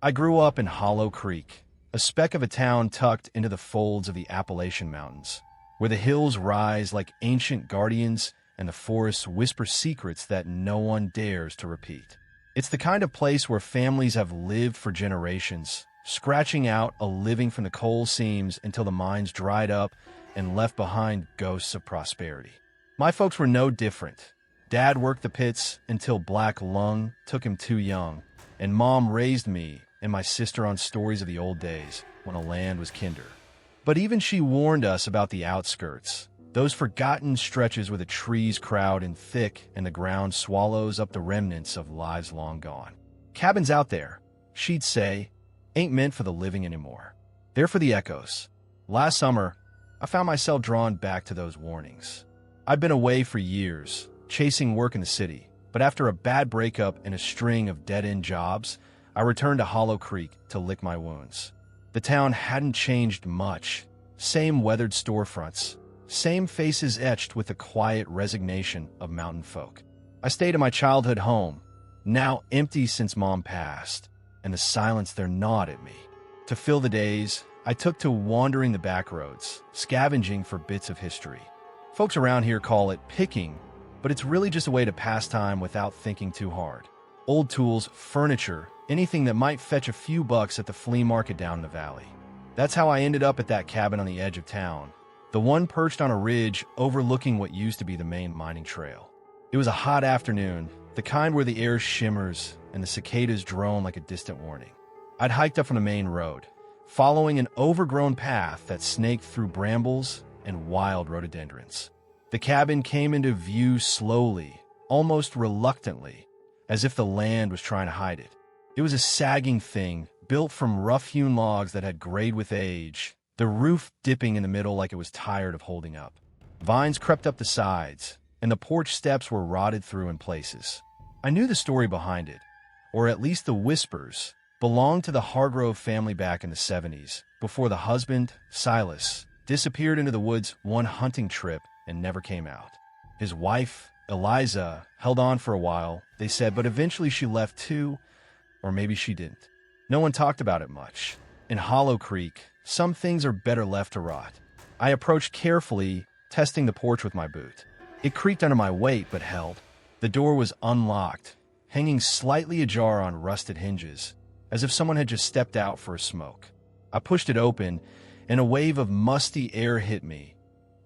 I grew up in Hollow Creek, a speck of a town tucked into the folds of the Appalachian Mountains, where the hills rise like ancient guardians and the forests whisper secrets that no one dares to repeat. It's the kind of place where families have lived for generations, scratching out a living from the coal seams until the mines dried up and left behind ghosts of prosperity. My folks were no different. Dad worked the pits until black lung took him too young, and Mom raised me and my sister on stories of the old days when a land was kinder. But even she warned us about the outskirts, those forgotten stretches where the trees crowd in thick and the ground swallows up the remnants of lives long gone. Cabins out there, she'd say, ain't meant for the living anymore. They're for the echoes. Last summer, I found myself drawn back to those warnings. I'd been away for years, chasing work in the city, but after a bad breakup and a string of dead-end jobs, I returned to Hollow Creek to lick my wounds. The town hadn't changed much. Same weathered storefronts, same faces etched with the quiet resignation of mountain folk. I stayed in my childhood home, now empty since Mom passed, and the silence there gnawed at me. To fill the days, I took to wandering the back roads, scavenging for bits of history. Folks around here call it picking, but it's really just a way to pass time without thinking too hard. Old tools, furniture, anything that might fetch a few bucks at the flea market down in the valley. That's how I ended up at that cabin on the edge of town, the one perched on a ridge overlooking what used to be the main mining trail. It was a hot afternoon, the kind where the air shimmers and the cicadas drone like a distant warning. I'd hiked up from the main road, following an overgrown path that snaked through brambles and wild rhododendrons. The cabin came into view slowly, almost reluctantly, as if the land was trying to hide it. It was a sagging thing, built from rough-hewn logs that had grayed with age, the roof dipping in the middle like it was tired of holding up. Vines crept up the sides, and the porch steps were rotted through in places. I knew the story behind it, or at least the whispers, belonged to the Hargrove family back in the 70s, before the husband, Silas, disappeared into the woods one hunting trip and never came out. His wife, Eliza, held on for a while, they said, but eventually she left too, or maybe she didn't. No one talked about it much. In Hollow Creek, some things are better left to rot. I approached carefully, testing the porch with my boot. It creaked under my weight, but held. The door was unlocked, hanging slightly ajar on rusted hinges, as if someone had just stepped out for a smoke. I pushed it open, and a wave of musty air hit me.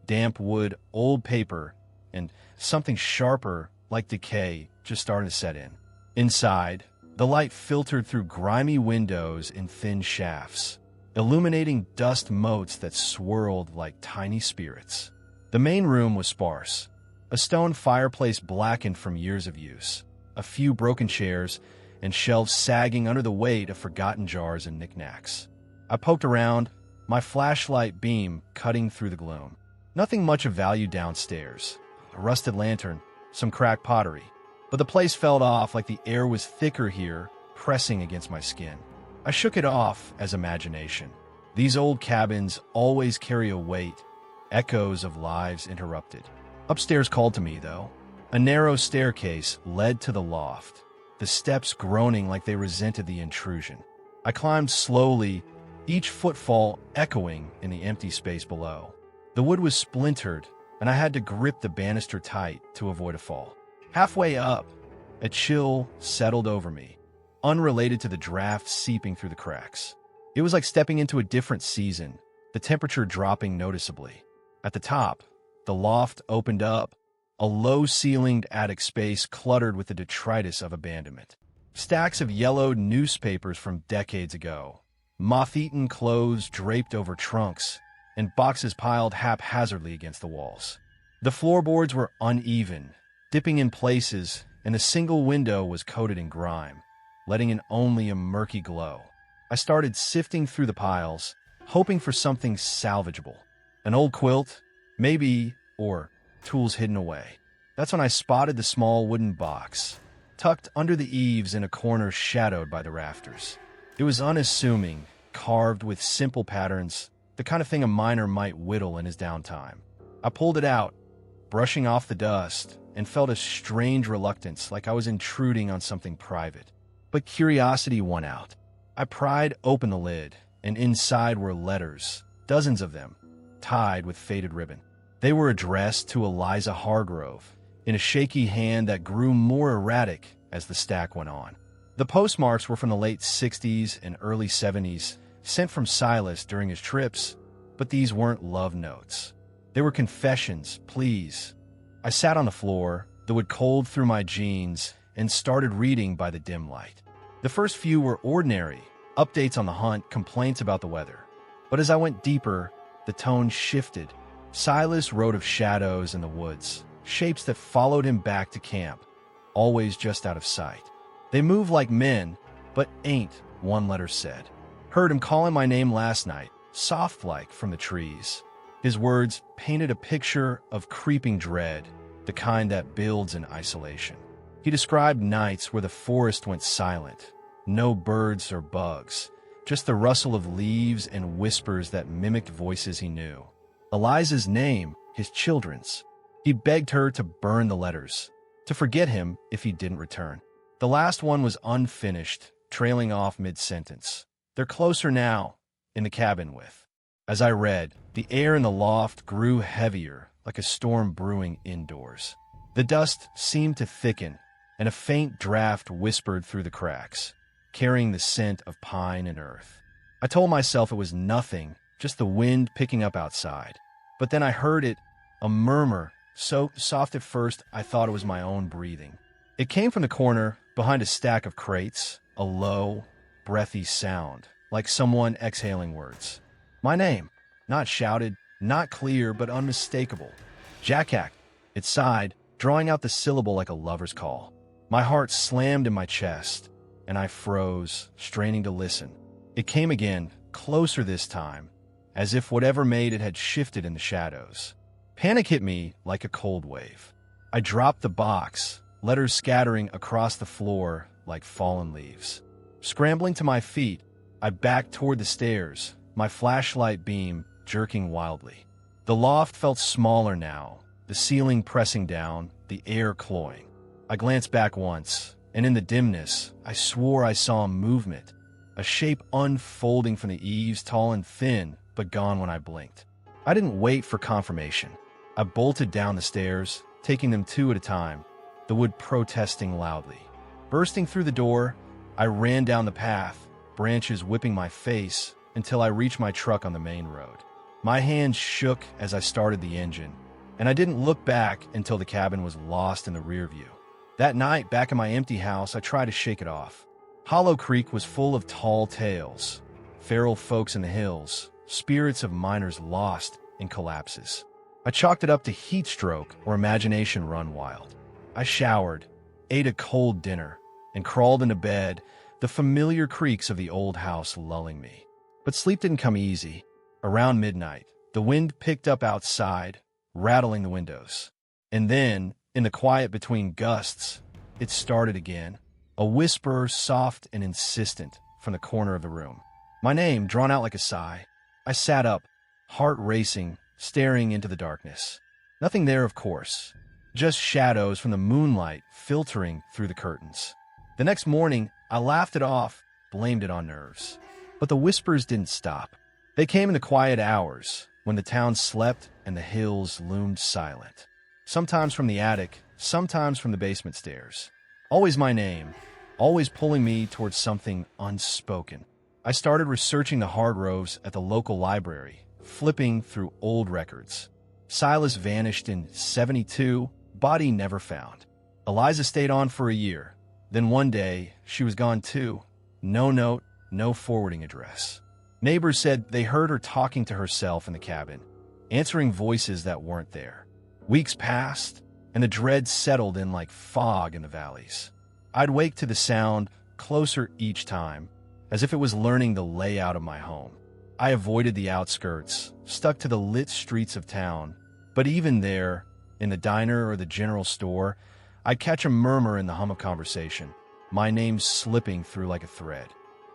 Damp wood, old paper, and something sharper, like decay, just started to set in. Inside, the light filtered through grimy windows in thin shafts, illuminating dust motes that swirled like tiny spirits. The main room was sparse. A stone fireplace blackened from years of use, a few broken chairs, and shelves sagging under the weight of forgotten jars and knickknacks. I poked around, my flashlight beam cutting through the gloom. Nothing much of value downstairs. A rusted lantern, some cracked pottery. But the place felt off like the air was thicker here, pressing against my skin. I shook it off as imagination. These old cabins always carry a weight, echoes of lives interrupted. Upstairs called to me, though. A narrow staircase led to the loft, the steps groaning like they resented the intrusion. I climbed slowly, each footfall echoing in the empty space below. The wood was splintered, and I had to grip the banister tight to avoid a fall. Halfway up, a chill settled over me, unrelated to the draft seeping through the cracks. It was like stepping into a different season, the temperature dropping noticeably. At the top, the loft opened up, a low-ceilinged attic space cluttered with the detritus of abandonment. Stacks of yellowed newspapers from decades ago, moth-eaten clothes draped over trunks, and boxes piled haphazardly against the walls. The floorboards were uneven, dipping in places, and a single window was coated in grime, letting in only a murky glow. I started sifting through the piles, hoping for something salvageable. An old quilt, maybe, or tools hidden away. That's when I spotted the small wooden box, tucked under the eaves in a corner shadowed by the rafters. It was unassuming, carved with simple patterns, the kind of thing a miner might whittle in his downtime. I pulled it out, brushing off the dust, and felt a strange reluctance, like I was intruding on something private. But curiosity won out. I pried open the lid, and inside were letters, dozens of them, tied with faded ribbon. They were addressed to Eliza Hargrove, in a shaky hand that grew more erratic as the stack went on. The postmarks were from the late 60s and early 70s, sent from Silas during his trips, but these weren't love notes. They were confessions, pleas. I sat on the floor, the wood cold through my jeans, and started reading by the dim light. The first few were ordinary, updates on the hunt, complaints about the weather. But as I went deeper, the tone shifted. Silas wrote of shadows in the woods, shapes that followed him back to camp, always just out of sight. They move like men, but ain't, one letter said. Heard him calling my name last night, soft-like from the trees. His words painted a picture of creeping dread, the kind that builds in isolation. He described nights where the forest went silent, no birds or bugs, just the rustle of leaves and whispers that mimicked voices he knew. Eliza's name, his children's. He begged her to burn the letters, to forget him if he didn't return. The last one was unfinished, trailing off mid-sentence. They're closer now, in the cabin with. As I read, the air in the loft grew heavier, like a storm brewing indoors. The dust seemed to thicken, and a faint draft whispered through the cracks, carrying the scent of pine and earth. I told myself it was nothing, just the wind picking up outside. But then I heard it, a murmur, so soft at first I thought it was my own breathing. It came from the corner, behind a stack of crates, a low, breathy sound, like someone exhaling words. My name, not shouted, not clear, but unmistakable. Jack-Hack. It sighed, drawing out the syllable like a lover's call. My heart slammed in my chest, and I froze, straining to listen. It came again, closer this time, as if whatever made it had shifted in the shadows. Panic hit me like a cold wave. I dropped the box, letters scattering across the floor like fallen leaves. Scrambling to my feet, I backed toward the stairs, my flashlight beam jerking wildly. The loft felt smaller now, the ceiling pressing down, the air cloying. I glanced back once, and in the dimness, I swore I saw movement, a shape unfolding from the eaves, tall and thin, but gone when I blinked. I didn't wait for confirmation. I bolted down the stairs, taking them two at a time, the wood protesting loudly. Bursting through the door, I ran down the path, branches whipping my face, until I reached my truck on the main road. My hands shook as I started the engine, and I didn't look back until the cabin was lost in the rear view. That night, back in my empty house, I tried to shake it off. Hollow Creek was full of tall tales, feral folks in the hills, spirits of miners lost in collapses. I chalked it up to heat stroke or imagination run wild. I showered, ate a cold dinner, and crawled into bed, the familiar creaks of the old house lulling me. But sleep didn't come easy. Around midnight, the wind picked up outside, rattling the windows. And then, in the quiet between gusts, it started again, a whisper soft and insistent from the corner of the room. My name drawn out like a sigh. I sat up, heart racing, staring into the darkness. Nothing there, of course, just shadows from the moonlight filtering through the curtains. The next morning, I laughed it off, blamed it on nerves. But the whispers didn't stop. They came in the quiet hours, when the town slept and the hills loomed silent. Sometimes from the attic, sometimes from the basement stairs. Always my name, always pulling me towards something unspoken. I started researching the Hargroves at the local library, flipping through old records. Silas vanished in 72, body never found. Eliza stayed on for a year. Then one day, she was gone too. No note, no forwarding address. Neighbors said they heard her talking to herself in the cabin, answering voices that weren't there. Weeks passed, and the dread settled in like fog in the valleys. I'd wake to the sound, closer each time, as if it was learning the layout of my home. I avoided the outskirts, stuck to the lit streets of town, but even there, in the diner or the general store, I'd catch a murmur in the hum of conversation, my name slipping through like a thread.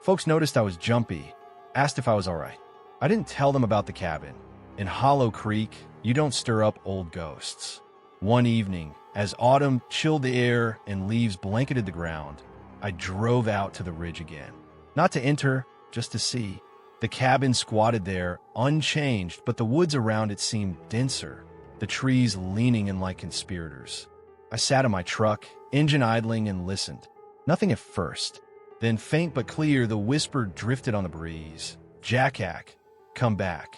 Folks noticed I was jumpy, asked if I was all right. I didn't tell them about the cabin. In Hollow Creek, you don't stir up old ghosts. One evening, as autumn chilled the air and leaves blanketed the ground, I drove out to the ridge again. Not to enter, just to see. The cabin squatted there, unchanged, but the woods around it seemed denser, the trees leaning in like conspirators. I sat in my truck, engine idling, and listened. Nothing at first. Then, faint but clear, the whisper drifted on the breeze. "Jack-Ack, come back."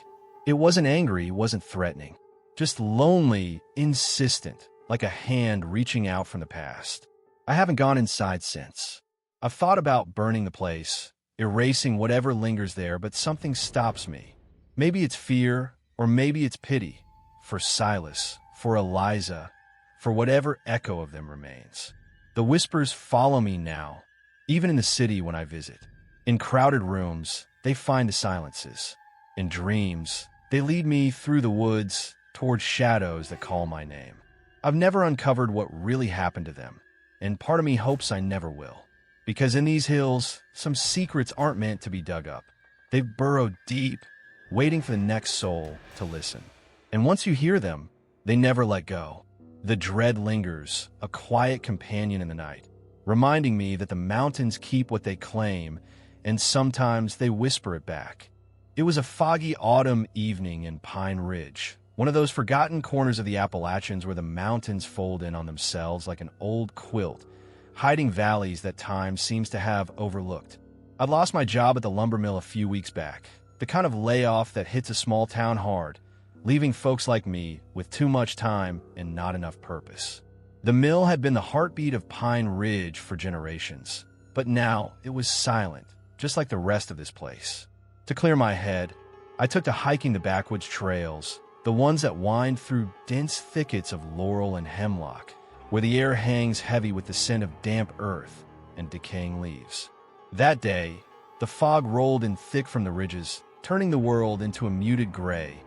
It wasn't angry, it wasn't threatening. Just lonely, insistent, like a hand reaching out from the past. I haven't gone inside since. I've thought about burning the place, erasing whatever lingers there, but something stops me. Maybe it's fear, or maybe it's pity. For Silas, for Eliza, for whatever echo of them remains. The whispers follow me now, even in the city when I visit. In crowded rooms, they find the silences. In dreams, they lead me through the woods towards shadows that call my name. I've never uncovered what really happened to them, and part of me hopes I never will. Because in these hills, some secrets aren't meant to be dug up. They've burrowed deep, waiting for the next soul to listen. And once you hear them, they never let go. The dread lingers, a quiet companion in the night, reminding me that the mountains keep what they claim, and sometimes they whisper it back. It was a foggy autumn evening in Pine Ridge, one of those forgotten corners of the Appalachians where the mountains fold in on themselves like an old quilt, hiding valleys that time seems to have overlooked. I'd lost my job at the lumber mill a few weeks back, the kind of layoff that hits a small town hard, leaving folks like me with too much time and not enough purpose. The mill had been the heartbeat of Pine Ridge for generations, but now it was silent, just like the rest of this place. To clear my head, I took to hiking the backwoods trails, the ones that wind through dense thickets of laurel and hemlock, where the air hangs heavy with the scent of damp earth and decaying leaves. That day, the fog rolled in thick from the ridges, turning the world into a muted gray,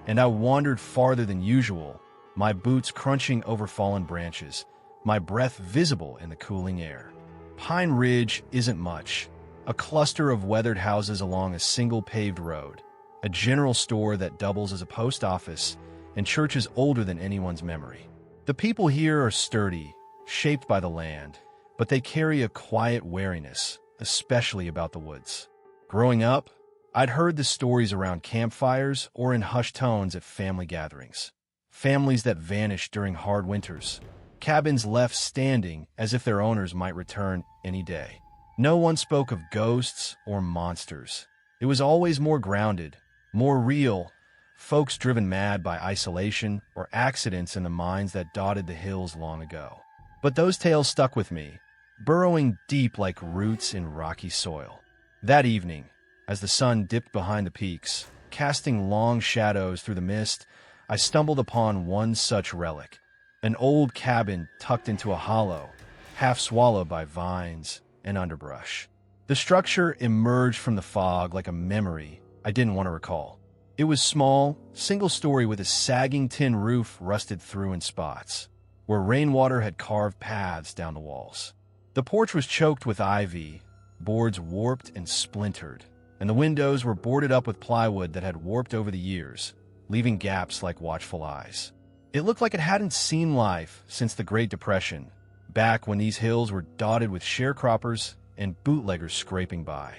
and I wandered farther than usual, my boots crunching over fallen branches, my breath visible in the cooling air. Pine Ridge isn't much, a cluster of weathered houses along a single paved road, a general store that doubles as a post office, and churches older than anyone's memory. The people here are sturdy, shaped by the land, but they carry a quiet wariness, especially about the woods. Growing up, I'd heard the stories around campfires or in hushed tones at family gatherings. Families that vanished during hard winters, cabins left standing as if their owners might return any day. No one spoke of ghosts or monsters. It was always more grounded, more real, folks driven mad by isolation or accidents in the mines that dotted the hills long ago. But those tales stuck with me, burrowing deep like roots in rocky soil. That evening, as the sun dipped behind the peaks, casting long shadows through the mist, I stumbled upon one such relic, an old cabin tucked into a hollow, half swallowed by vines and underbrush. The structure emerged from the fog like a memory I didn't want to recall. It was small, single-story with a sagging tin roof rusted through in spots, where rainwater had carved paths down the walls. The porch was choked with ivy, boards warped and splintered, and the windows were boarded up with plywood that had warped over the years, leaving gaps like watchful eyes. It looked like it hadn't seen life since the Great Depression, back when these hills were dotted with sharecroppers and bootleggers scraping by.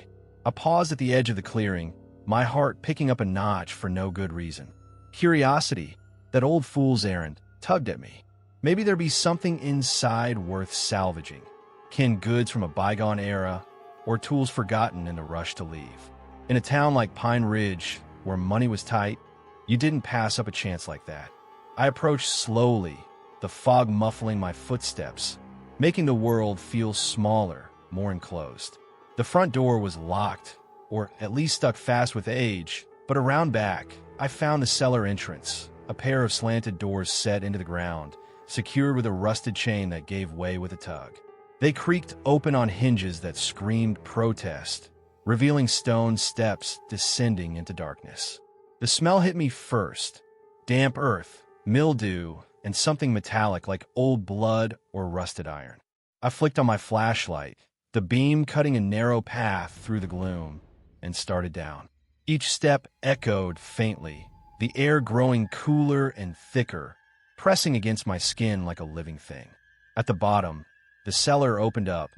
I paused at the edge of the clearing, my heart picking up a notch for no good reason. Curiosity, that old fool's errand, tugged at me. Maybe there'd be something inside worth salvaging, canned goods from a bygone era, or tools forgotten in the rush to leave. In a town like Pine Ridge, where money was tight, you didn't pass up a chance like that. I approached slowly, the fog muffling my footsteps, making the world feel smaller, more enclosed. The front door was locked, or at least stuck fast with age, but around back, I found the cellar entrance, a pair of slanted doors set into the ground, secured with a rusted chain that gave way with a tug. They creaked open on hinges that screamed protest, revealing stone steps descending into darkness. The smell hit me first, damp earth, mildew, and something metallic like old blood or rusted iron. I flicked on my flashlight, the beam cutting a narrow path through the gloom, and started down. Each step echoed faintly, the air growing cooler and thicker, pressing against my skin like a living thing. At the bottom, the cellar opened up,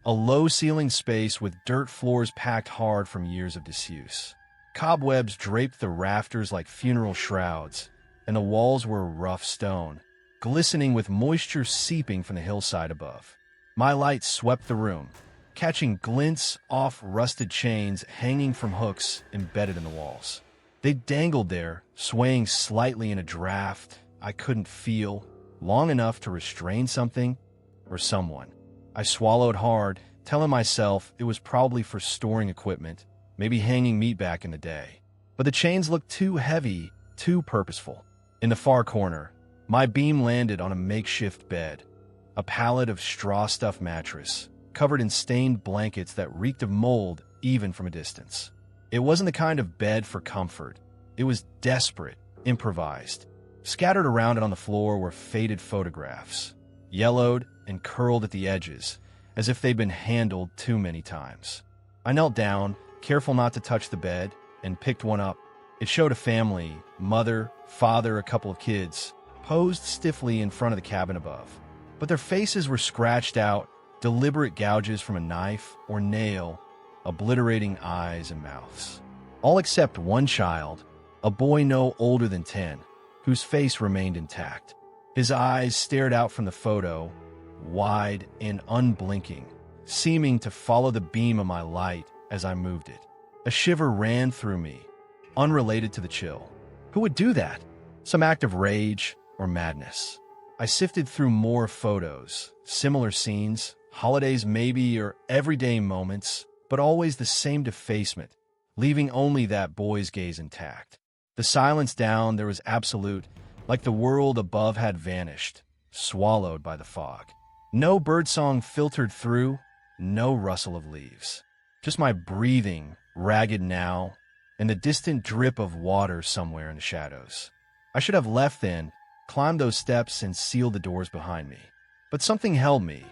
a low-ceilinged space with dirt floors packed hard from years of disuse. Cobwebs draped the rafters like funeral shrouds, and the walls were rough stone, glistening with moisture seeping from the hillside above. My light swept the room, catching glints off rusted chains hanging from hooks embedded in the walls. They dangled there, swaying slightly in a draft I couldn't feel, long enough to restrain something or someone. I swallowed hard, telling myself it was probably for storing equipment, maybe hanging meat back in the day. But the chains looked too heavy, too purposeful. In the far corner, my beam landed on a makeshift bed, a pallet of straw-stuffed mattress, covered in stained blankets that reeked of mold even from a distance. It wasn't the kind of bed for comfort. It was desperate, improvised. Scattered around it on the floor were faded photographs, yellowed and curled at the edges, as if they'd been handled too many times. I knelt down, careful not to touch the bed, and picked one up. It showed a family, mother, father, a couple of kids, posed stiffly in front of the cabin above. But their faces were scratched out, deliberate gouges from a knife or nail, obliterating eyes and mouths. All except one child, a boy no older than 10, whose face remained intact. His eyes stared out from the photo, wide and unblinking, seeming to follow the beam of my light as I moved it. A shiver ran through me, unrelated to the chill. Who would do that? Some act of rage or madness. I sifted through more photos, similar scenes, holidays maybe, or everyday moments, but always the same defacement, leaving only that boy's gaze intact. The silence down there was absolute, like the world above had vanished, swallowed by the fog. No birdsong filtered through, no rustle of leaves. Just my breathing, ragged now, and the distant drip of water somewhere in the shadows. I should have left then, climbed those steps and sealed the doors behind me. But something held me,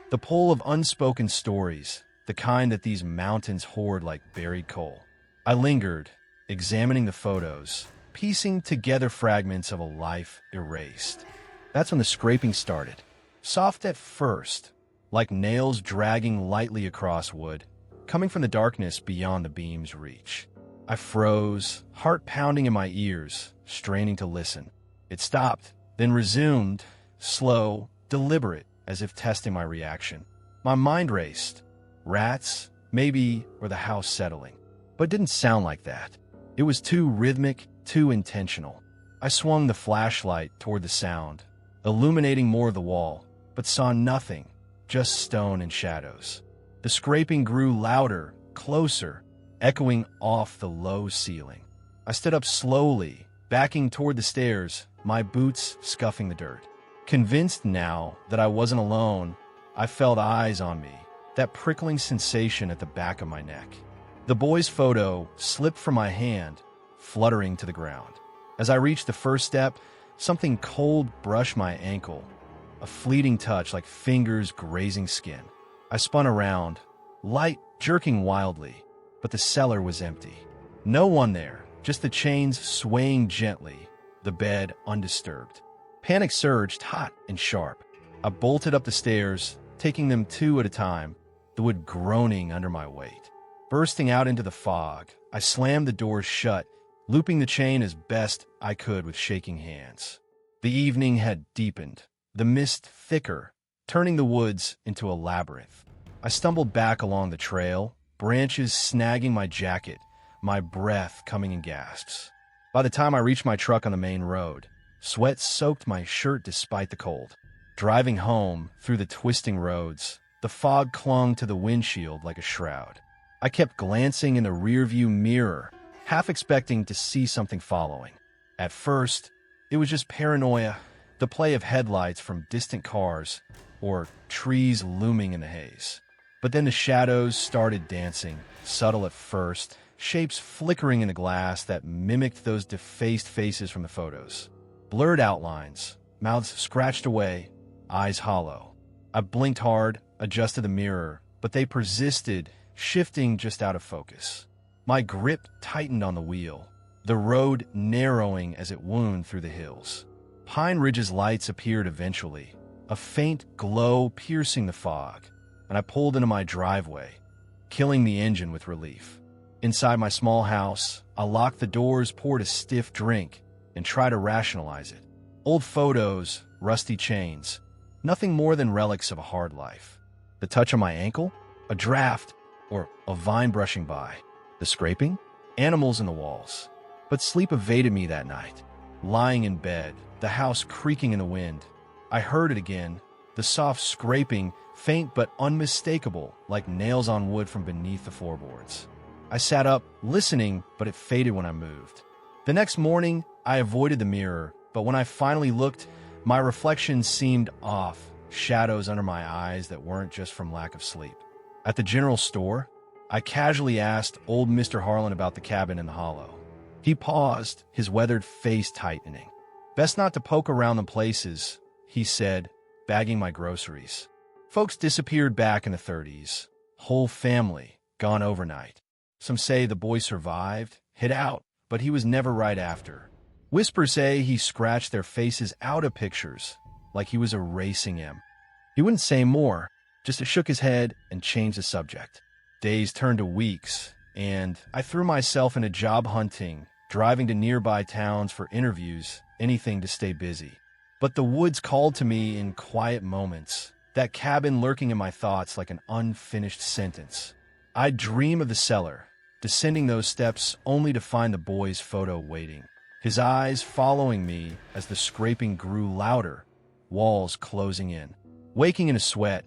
the pull of unspoken stories, the kind that these mountains hoard like buried coal. I lingered, examining the photos, piecing together fragments of a life erased. That's when the scraping started. Soft at first, like nails dragging lightly across wood, coming from the darkness beyond the beam's reach. I froze, heart pounding in my ears, straining to listen. It stopped, then resumed, slow, deliberate, as if testing my reaction. My mind raced. Rats, maybe, or the house settling. But it didn't sound like that. It was too rhythmic, too intentional. I swung the flashlight toward the sound, illuminating more of the wall, but saw nothing, just stone and shadows. The scraping grew louder, closer, echoing off the low ceiling. I stood up slowly, backing toward the stairs, my boots scuffing the dirt. Convinced now that I wasn't alone, I felt eyes on me, that prickling sensation at the back of my neck. The boy's photo slipped from my hand, fluttering to the ground. As I reached the first step, something cold brushed my ankle, a fleeting touch like fingers grazing skin. I spun around, light jerking wildly, but the cellar was empty. No one there, just the chains swaying gently, the bed undisturbed. Panic surged, hot and sharp. I bolted up the stairs, taking them two at a time, the wood groaning under my weight. Bursting out into the fog, I slammed the doors shut, looping the chain as best I could with shaking hands. The evening had deepened, the mist thicker, turning the woods into a labyrinth. I stumbled back along the trail, branches snagging my jacket, my breath coming in gasps. By the time I reached my truck on the main road, sweat soaked my shirt despite the cold. Driving home through the twisting roads, the fog clung to the windshield like a shroud. I kept glancing in the rearview mirror, half expecting to see something following. At first, it was just paranoia, the play of headlights from distant cars, or trees looming in the haze. But then the shadows started dancing, subtle at first, shapes flickering in the glass that mimicked those defaced faces from the photos. Blurred outlines, mouths scratched away, eyes hollow. I blinked hard, adjusted the mirror, but they persisted, shifting just out of focus. My grip tightened on the wheel, the road narrowing as it wound through the hills. Pine Ridge's lights appeared eventually, a faint glow piercing the fog. and I pulled into my driveway, killing the engine with relief. Inside my small house, I locked the doors, poured a stiff drink, and tried to rationalize it. Old photos, rusty chains, nothing more than relics of a hard life. The touch on my ankle, a draft, or a vine brushing by. The scraping, animals in the walls. But sleep evaded me that night. Lying in bed, the house creaking in the wind, I heard it again, the soft scraping, faint but unmistakable, like nails on wood from beneath the floorboards. I sat up, listening, but it faded when I moved. The next morning, I avoided the mirror, but when I finally looked, my reflection seemed off, shadows under my eyes that weren't just from lack of sleep. At the general store, I casually asked old Mr. Harlan about the cabin in the hollow. He paused, his weathered face tightening. "Best not to poke around the places," he said, bagging my groceries. Folks disappeared back in the 30s. Whole family, gone overnight. Some say the boy survived, hid out, but he was never right after. Whispers say he scratched their faces out of pictures, like he was erasing him. He wouldn't say more, just shook his head and changed the subject. Days turned to weeks, and I threw myself into job hunting, driving to nearby towns for interviews, anything to stay busy. But the woods called to me in quiet moments, that cabin lurking in my thoughts like an unfinished sentence. I'd dream of the cellar, descending those steps only to find the boy's photo waiting, his eyes following me as the scraping grew louder, walls closing in. Waking in a sweat,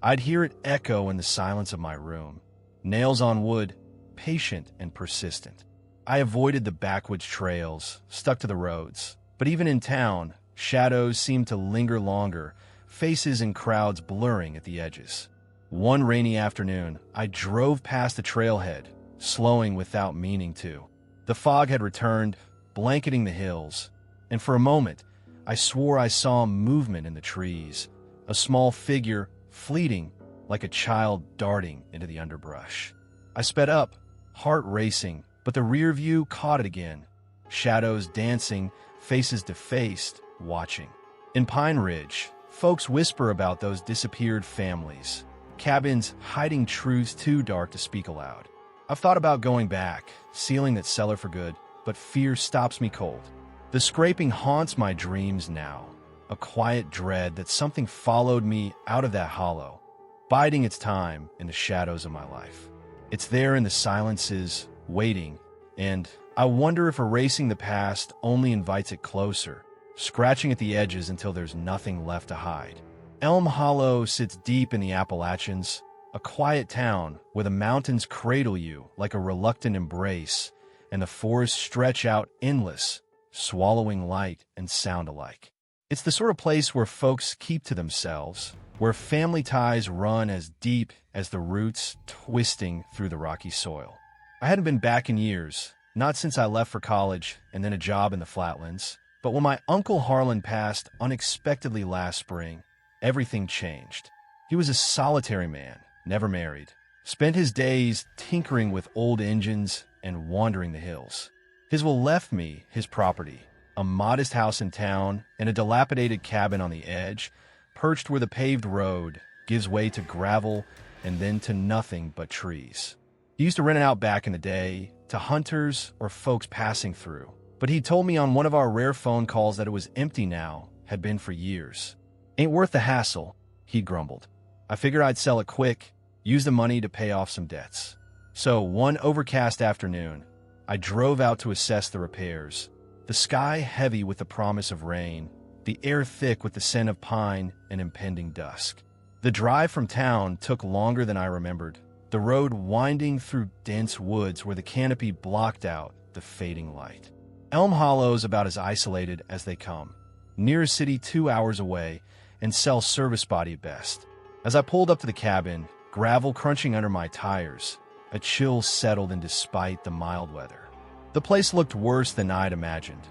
I'd hear it echo in the silence of my room. Nails on wood, patient and persistent. I avoided the backwoods trails, stuck to the roads. But even in town, shadows seemed to linger longer, faces and crowds blurring at the edges. One rainy afternoon, I drove past the trailhead, slowing without meaning to. The fog had returned, blanketing the hills, and for a moment, I swore I saw movement in the trees, a small figure, fleeting, like a child darting into the underbrush. I sped up, heart racing, but the rear view caught it again. Shadows dancing, faces defaced, watching. In Pine Ridge, folks whisper about those disappeared families, cabins hiding truths too dark to speak aloud. I've thought about going back, sealing that cellar for good, but fear stops me cold. The scraping haunts my dreams now, a quiet dread that something followed me out of that hollow, biding its time in the shadows of my life. It's there in the silences, waiting, and I wonder if erasing the past only invites it closer, scratching at the edges until there's nothing left to hide. Elm Hollow sits deep in the Appalachians, a quiet town where the mountains cradle you like a reluctant embrace, and the forests stretch out endless, swallowing light and sound alike. It's the sort of place where folks keep to themselves, where family ties run as deep as the roots twisting through the rocky soil. I hadn't been back in years, not since I left for college and then a job in the flatlands. But when my Uncle Harlan passed unexpectedly last spring, everything changed. He was a solitary man, never married, spent his days tinkering with old engines and wandering the hills. His will left me his property, a modest house in town and a dilapidated cabin on the edge, perched where the paved road gives way to gravel and then to nothing but trees. He used to rent it out back in the day to hunters or folks passing through. But he told me on one of our rare phone calls that it was empty now, had been for years. "Ain't worth the hassle," he grumbled. I figured I'd sell it quick, use the money to pay off some debts. So one overcast afternoon, I drove out to assess the repairs. The sky heavy with the promise of rain, the air thick with the scent of pine and impending dusk. The drive from town took longer than I remembered, the road winding through dense woods where the canopy blocked out the fading light. Elm Hollow's about as isolated as they come, near a city 2 hours away and cell service spotty at best. As I pulled up to the cabin, gravel crunching under my tires, a chill settled in despite the mild weather. The place looked worse than I'd imagined.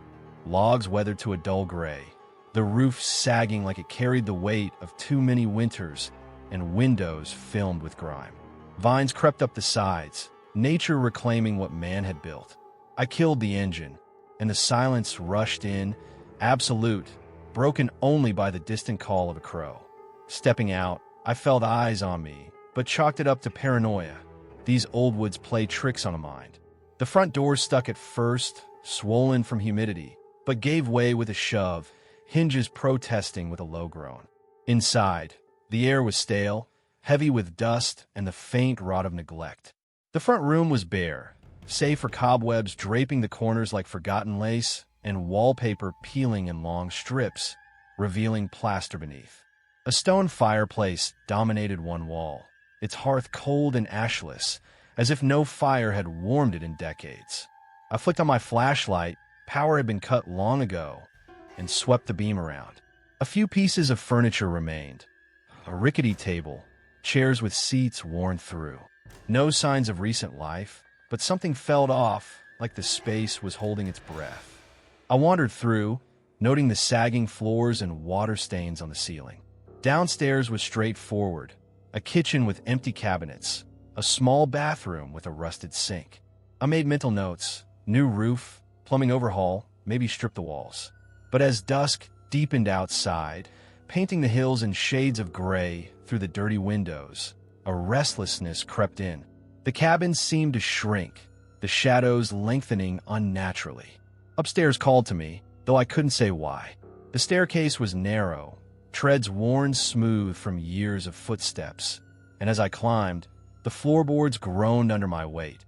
Logs weathered to a dull gray, the roof sagging like it carried the weight of too many winters, and windows filmed with grime. Vines crept up the sides, nature reclaiming what man had built. I killed the engine, and the silence rushed in, absolute, broken only by the distant call of a crow. Stepping out, I felt eyes on me, but chalked it up to paranoia. These old woods play tricks on a mind. The front door stuck at first, swollen from humidity, but gave way with a shove, hinges protesting with a low groan. Inside, the air was stale, heavy with dust and the faint rot of neglect. The front room was bare, save for cobwebs draping the corners like forgotten lace and wallpaper peeling in long strips, revealing plaster beneath. A stone fireplace dominated one wall, its hearth cold and ashless, as if no fire had warmed it in decades. I flicked on my flashlight. Power had been cut long ago, and swept the beam around. A few pieces of furniture remained. A rickety table, chairs with seats worn through. No signs of recent life, but something felt off, like the space was holding its breath. I wandered through, noting the sagging floors and water stains on the ceiling. Downstairs was straightforward, a kitchen with empty cabinets, a small bathroom with a rusted sink. I made mental notes: new roof, plumbing overhaul, maybe strip the walls. But as dusk deepened outside, painting the hills in shades of gray through the dirty windows, a restlessness crept in. The cabin seemed to shrink, the shadows lengthening unnaturally. Upstairs called to me, though I couldn't say why. The staircase was narrow, treads worn smooth from years of footsteps, and as I climbed, the floorboards groaned under my weight,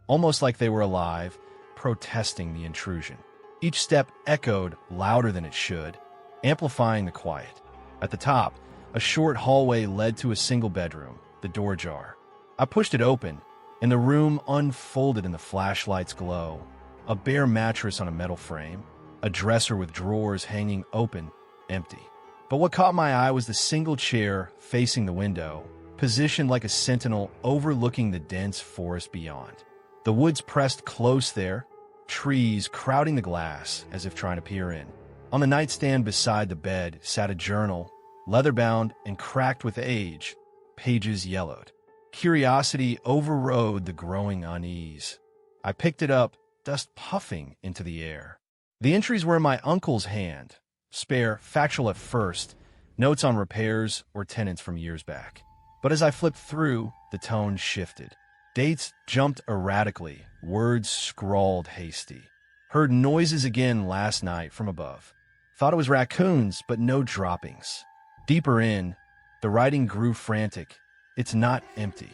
almost like they were alive, protesting the intrusion. Each step echoed louder than it should, amplifying the quiet. At the top, a short hallway led to a single bedroom, the door ajar. I pushed it open, and the room unfolded in the flashlight's glow. A bare mattress on a metal frame, a dresser with drawers hanging open, empty. But what caught my eye was the single chair facing the window, positioned like a sentinel overlooking the dense forest beyond. The woods pressed close there, trees crowding the glass as if trying to peer in. On the nightstand beside the bed sat a journal, leather-bound and cracked with age, pages yellowed. Curiosity overrode the growing unease. I picked it up, dust puffing into the air. The entries were in my uncle's hand, spare, factual at first, notes on repairs or tenants from years back. But as I flipped through, the tone shifted. Dates jumped erratically, words scrawled hasty. Heard noises again last night from above. Thought it was raccoons, but no droppings. Deeper in, the writing grew frantic. It's not empty.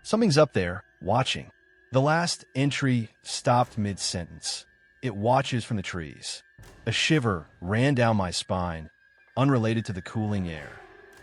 Something's up there, watching. The last entry stopped mid-sentence. It watches from the trees. A shiver ran down my spine, unrelated to the cooling air.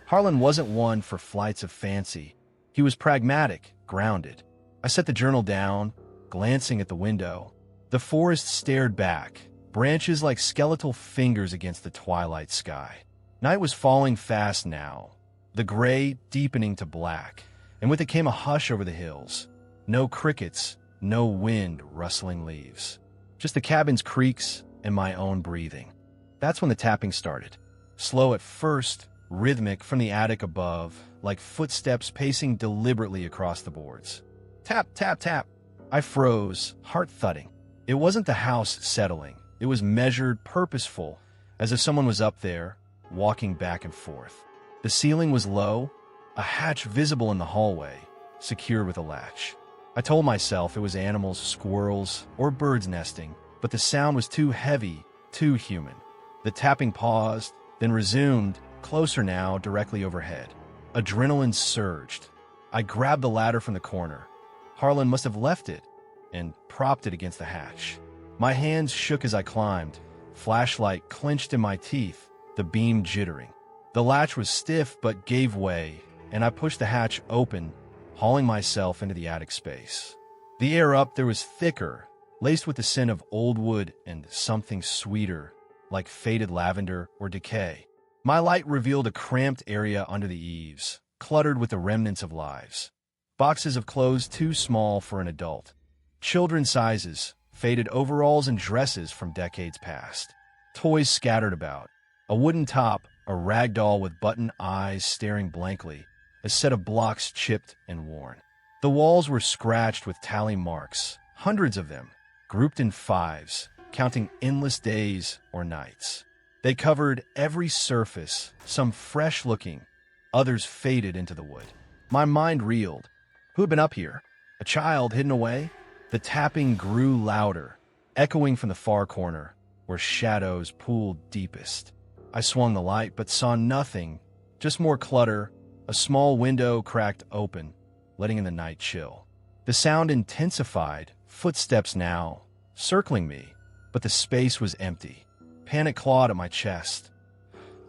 Harlan wasn't one for flights of fancy. He was pragmatic, grounded. I set the journal down, glancing at the window. The forest stared back, branches like skeletal fingers against the twilight sky. Night was falling fast now, the gray deepening to black, and with it came a hush over the hills. No crickets, no wind rustling leaves. Just the cabin's creaks and my own breathing. That's when the tapping started. Slow at first, rhythmic from the attic above, like footsteps pacing deliberately across the boards. Tap, tap, tap. I froze, heart thudding. It wasn't the house settling. It was measured, purposeful, as if someone was up there, walking back and forth. The ceiling was low, a hatch visible in the hallway, secured with a latch. I told myself it was animals, squirrels, or birds nesting, but the sound was too heavy, too human. The tapping paused, then resumed, closer now, directly overhead. Adrenaline surged. I grabbed the ladder from the corner. Harlan must have left it and propped it against the hatch. My hands shook as I climbed, flashlight clenched in my teeth, the beam jittering. The latch was stiff but gave way, and I pushed the hatch open, hauling myself into the attic space. The air up there was thicker, laced with the scent of old wood and something sweeter, like faded lavender or decay. My light revealed a cramped area under the eaves, cluttered with the remnants of lives. Boxes of clothes too small for an adult. Children's sizes, faded overalls and dresses from decades past. Toys scattered about. A wooden top, a rag doll with button eyes staring blankly, a set of blocks chipped and worn. The walls were scratched with tally marks, hundreds of them, grouped in fives, counting endless days or nights. They covered every surface, some fresh-looking, Others faded into the wood. My mind reeled. Who had been up here? A child hidden away? The tapping grew louder, echoing from the far corner, where shadows pooled deepest. I swung the light, but saw nothing, just more clutter, a small window cracked open, letting in the night chill. The sound intensified, footsteps now, circling me, but the space was empty. Panic clawed at my chest.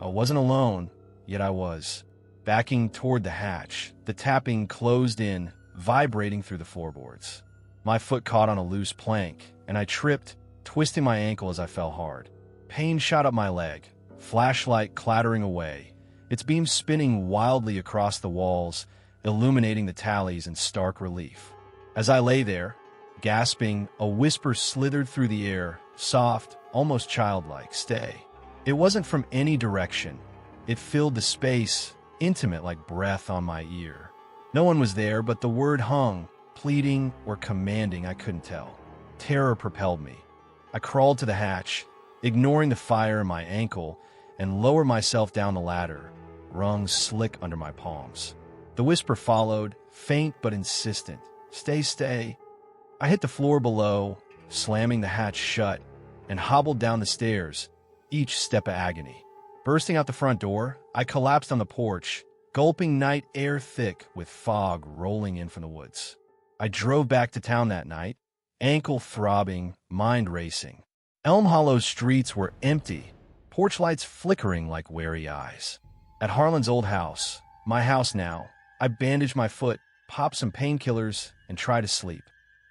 I wasn't alone, yet I was. Backing toward the hatch, the tapping closed in, vibrating through the floorboards. My foot caught on a loose plank, and I tripped, twisting my ankle as I fell hard. Pain shot up my leg, flashlight clattering away, its beam spinning wildly across the walls, illuminating the tallies in stark relief. As I lay there, gasping, a whisper slithered through the air, soft, almost childlike, "Stay." It wasn't from any direction. It filled the space, intimate like breath on my ear. No one was there, but the word hung, pleading or commanding, I couldn't tell. Terror propelled me. I crawled to the hatch, ignoring the fire in my ankle, and lowered myself down the ladder, rungs slick under my palms. The whisper followed, faint but insistent. "Stay, stay." I hit the floor below, slamming the hatch shut, and hobbled down the stairs, each step of agony. Bursting out the front door, I collapsed on the porch, gulping night air thick with fog rolling in from the woods. I drove back to town that night, ankle throbbing, mind racing. Elm Hollow's streets were empty, porch lights flickering like wary eyes. At Harlan's old house, my house now, I bandaged my foot, popped some painkillers, and tried to sleep.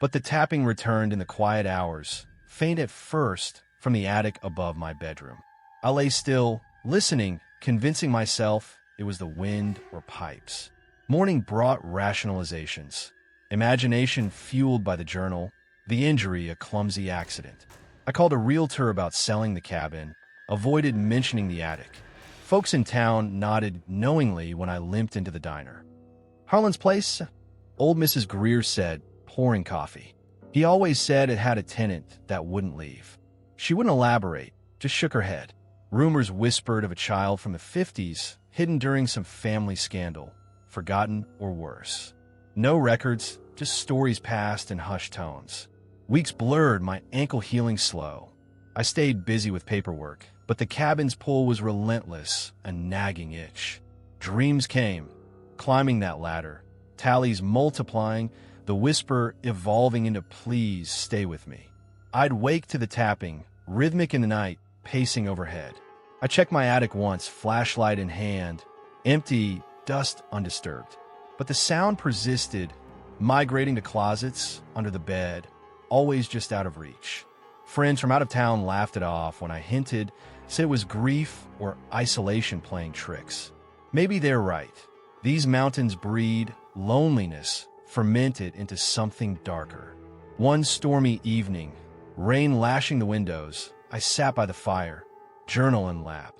But the tapping returned in the quiet hours, faint at first, from the attic above my bedroom. I lay still, listening, convincing myself it was the wind or pipes. Morning brought rationalizations. Imagination fueled by the journal, the injury a clumsy accident. I called a realtor about selling the cabin, avoided mentioning the attic. Folks in town nodded knowingly when I limped into the diner. "Harlan's place?" Old Mrs. Greer said, pouring coffee. He always said it had a tenant that wouldn't leave. She wouldn't elaborate, just shook her head. Rumors whispered of a child from the 50s, hidden during some family scandal, forgotten or worse. No records, just stories passed in hushed tones. Weeks blurred, my ankle healing slow. I stayed busy with paperwork, but the cabin's pull was relentless, a nagging itch. Dreams came, climbing that ladder, tallies multiplying, the whisper evolving into "Please stay with me." I'd wake to the tapping, rhythmic in the night, pacing overhead. I checked my attic once, flashlight in hand, empty, dust undisturbed. But the sound persisted, migrating to closets, under the bed, always just out of reach. Friends from out of town laughed it off when I hinted, said it was grief or isolation playing tricks. Maybe they're right. These mountains breed loneliness, fermented into something darker. One stormy evening, rain lashing the windows, I sat by the fire, journal in lap.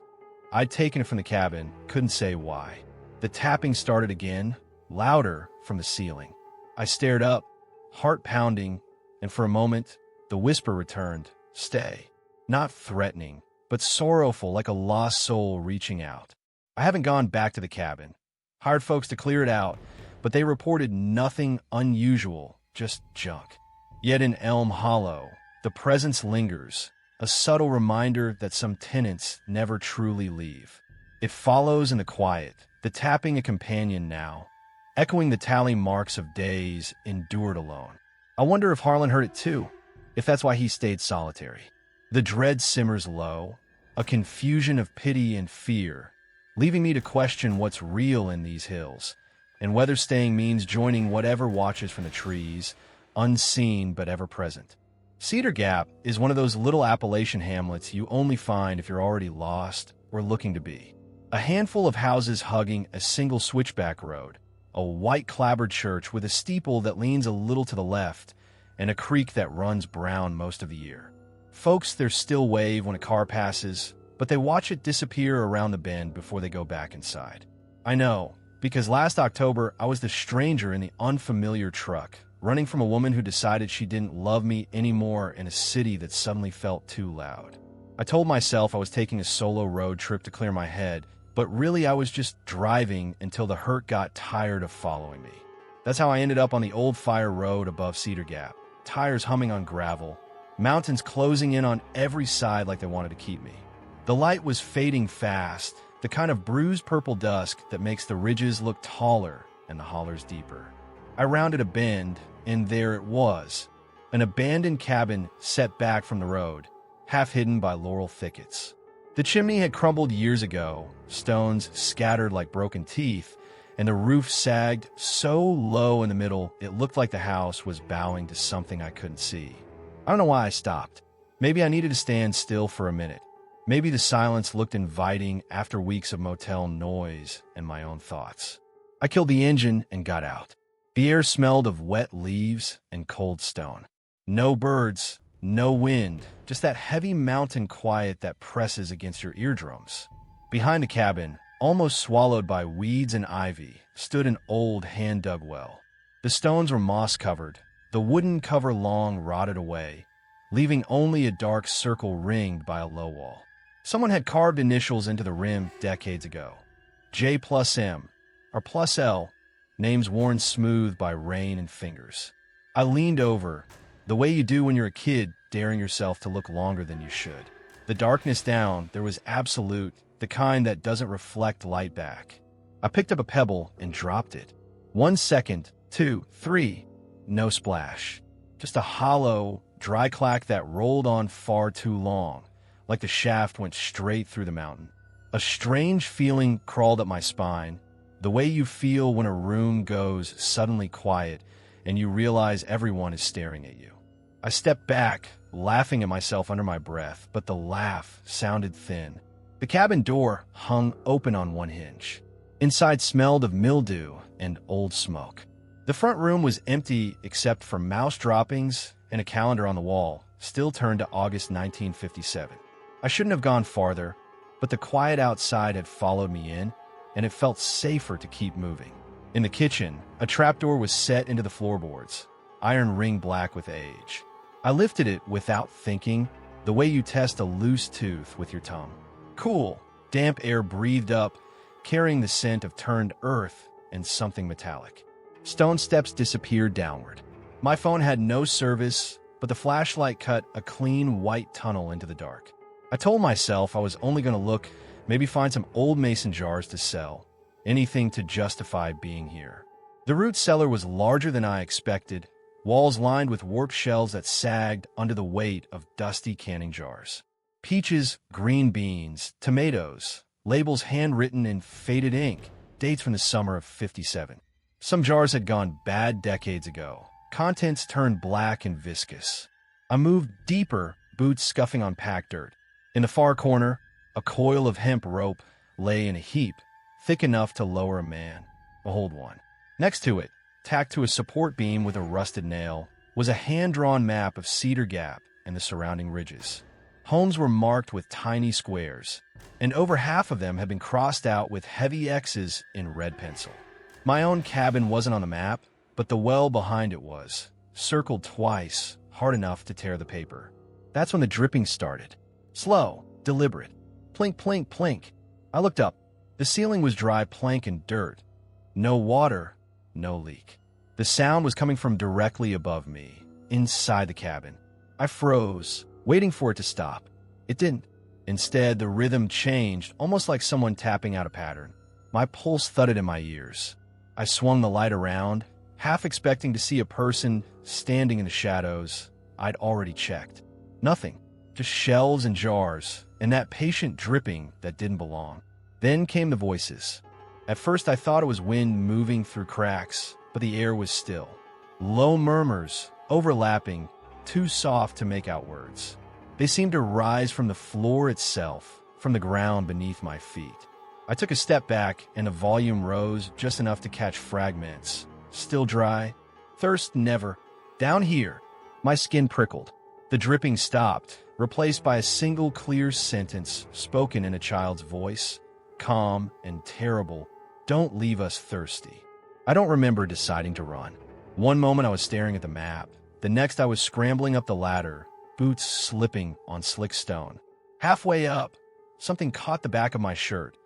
I'd taken it from the cabin, couldn't say why. The tapping started again, louder from the ceiling. I stared up, heart pounding, and for a moment, the whisper returned, "Stay." Not threatening, but sorrowful like a lost soul reaching out. I haven't gone back to the cabin. Hired folks to clear it out, but they reported nothing unusual, just junk. Yet in Elm Hollow, the presence lingers, a subtle reminder that some tenants never truly leave. It follows in the quiet, the tapping a companion now, echoing the tally marks of days endured alone. I wonder if Harlan heard it too, if that's why he stayed solitary. The dread simmers low, a confusion of pity and fear, leaving me to question what's real in these hills, and whether staying means joining whatever watches from the trees, unseen but ever present. Cedar Gap is one of those little Appalachian hamlets you only find if you're already lost or looking to be. A handful of houses hugging a single switchback road, a white clapboard church with a steeple that leans a little to the left, and a creek that runs brown most of the year. Folks there still wave when a car passes, but they watch it disappear around the bend before they go back inside. I know, because last October I was the stranger in the unfamiliar truck, running from a woman who decided she didn't love me anymore in a city that suddenly felt too loud. I told myself I was taking a solo road trip to clear my head, but really I was just driving until the hurt got tired of following me. That's how I ended up on the old fire road above Cedar Gap, tires humming on gravel, mountains closing in on every side like they wanted to keep me. The light was fading fast, the kind of bruised purple dusk that makes the ridges look taller and the hollers deeper. I rounded a bend, and there it was, an abandoned cabin set back from the road, half hidden by laurel thickets. The chimney had crumbled years ago, stones scattered like broken teeth, and the roof sagged so low in the middle it looked like the house was bowing to something I couldn't see. I don't know why I stopped. Maybe I needed to stand still for a minute. Maybe the silence looked inviting after weeks of motel noise and my own thoughts. I killed the engine and got out. The air smelled of wet leaves and cold stone. No birds, no wind, just that heavy mountain quiet that presses against your eardrums. Behind the cabin, almost swallowed by weeds and ivy, stood an old hand-dug well. The stones were moss-covered, the wooden cover long rotted away, leaving only a dark circle ringed by a low wall. Someone had carved initials into the rim decades ago. J plus M, or plus L, names worn smooth by rain and fingers. I leaned over, the way you do when you're a kid, daring yourself to look longer than you should. The darkness down, there was absolute, the kind that doesn't reflect light back. I picked up a pebble and dropped it. 1 second, 2, 3, no splash. Just a hollow, dry clack that rolled on far too long, like the shaft went straight through the mountain. A strange feeling crawled up my spine, the way you feel when a room goes suddenly quiet and you realize everyone is staring at you. I stepped back, laughing at myself under my breath, but the laugh sounded thin. The cabin door hung open on one hinge. Inside smelled of mildew and old smoke. The front room was empty except for mouse droppings and a calendar on the wall, still turned to August 1957. I shouldn't have gone farther, but the quiet outside had followed me in, and it felt safer to keep moving. In the kitchen, a trapdoor was set into the floorboards, iron ring black with age. I lifted it without thinking, the way you test a loose tooth with your tongue. Cool, damp air breathed up, carrying the scent of turned earth and something metallic. Stone steps disappeared downward. My phone had no service, but the flashlight cut a clean white tunnel into the dark. I told myself I was only going to look, maybe find some old mason jars to sell, anything to justify being here. The root cellar was larger than I expected, walls lined with warped shelves that sagged under the weight of dusty canning jars. Peaches, green beans, tomatoes, labels handwritten in faded ink, dates from the summer of '57. Some jars had gone bad decades ago. Contents turned black and viscous. I moved deeper, boots scuffing on packed dirt. In the far corner, a coil of hemp rope lay in a heap, thick enough to lower a man, hold one. Next to it, tacked to a support beam with a rusted nail, was a hand-drawn map of Cedar Gap and the surrounding ridges. Homes were marked with tiny squares, and over half of them had been crossed out with heavy X's in red pencil. My own cabin wasn't on the map, but the well behind it was, circled twice, hard enough to tear the paper. That's when the dripping started. Slow, deliberate. Plink, plink, plink. I looked up. The ceiling was dry plank and dirt. No water, no leak. The sound was coming from directly above me, inside the cabin. I froze, waiting for it to stop. It didn't. Instead, the rhythm changed, almost like someone tapping out a pattern. My pulse thudded in my ears. I swung the light around, half expecting to see a person standing in the shadows. I'd already checked. Nothing. Just shelves and jars, and that patient dripping that didn't belong. Then came the voices. At first I thought it was wind moving through cracks, but the air was still. Low murmurs, overlapping, too soft to make out words. They seemed to rise from the floor itself, from the ground beneath my feet. I took a step back, and the volume rose just enough to catch fragments. Still dry. Thirst never. Down here. My skin prickled. The dripping stopped, replaced by a single clear sentence spoken in a child's voice, calm and terrible. Don't leave us thirsty. I don't remember deciding to run. One moment I was staring at the map. The next I was scrambling up the ladder, boots slipping on slick stone. Halfway up, something caught the back of my shirt.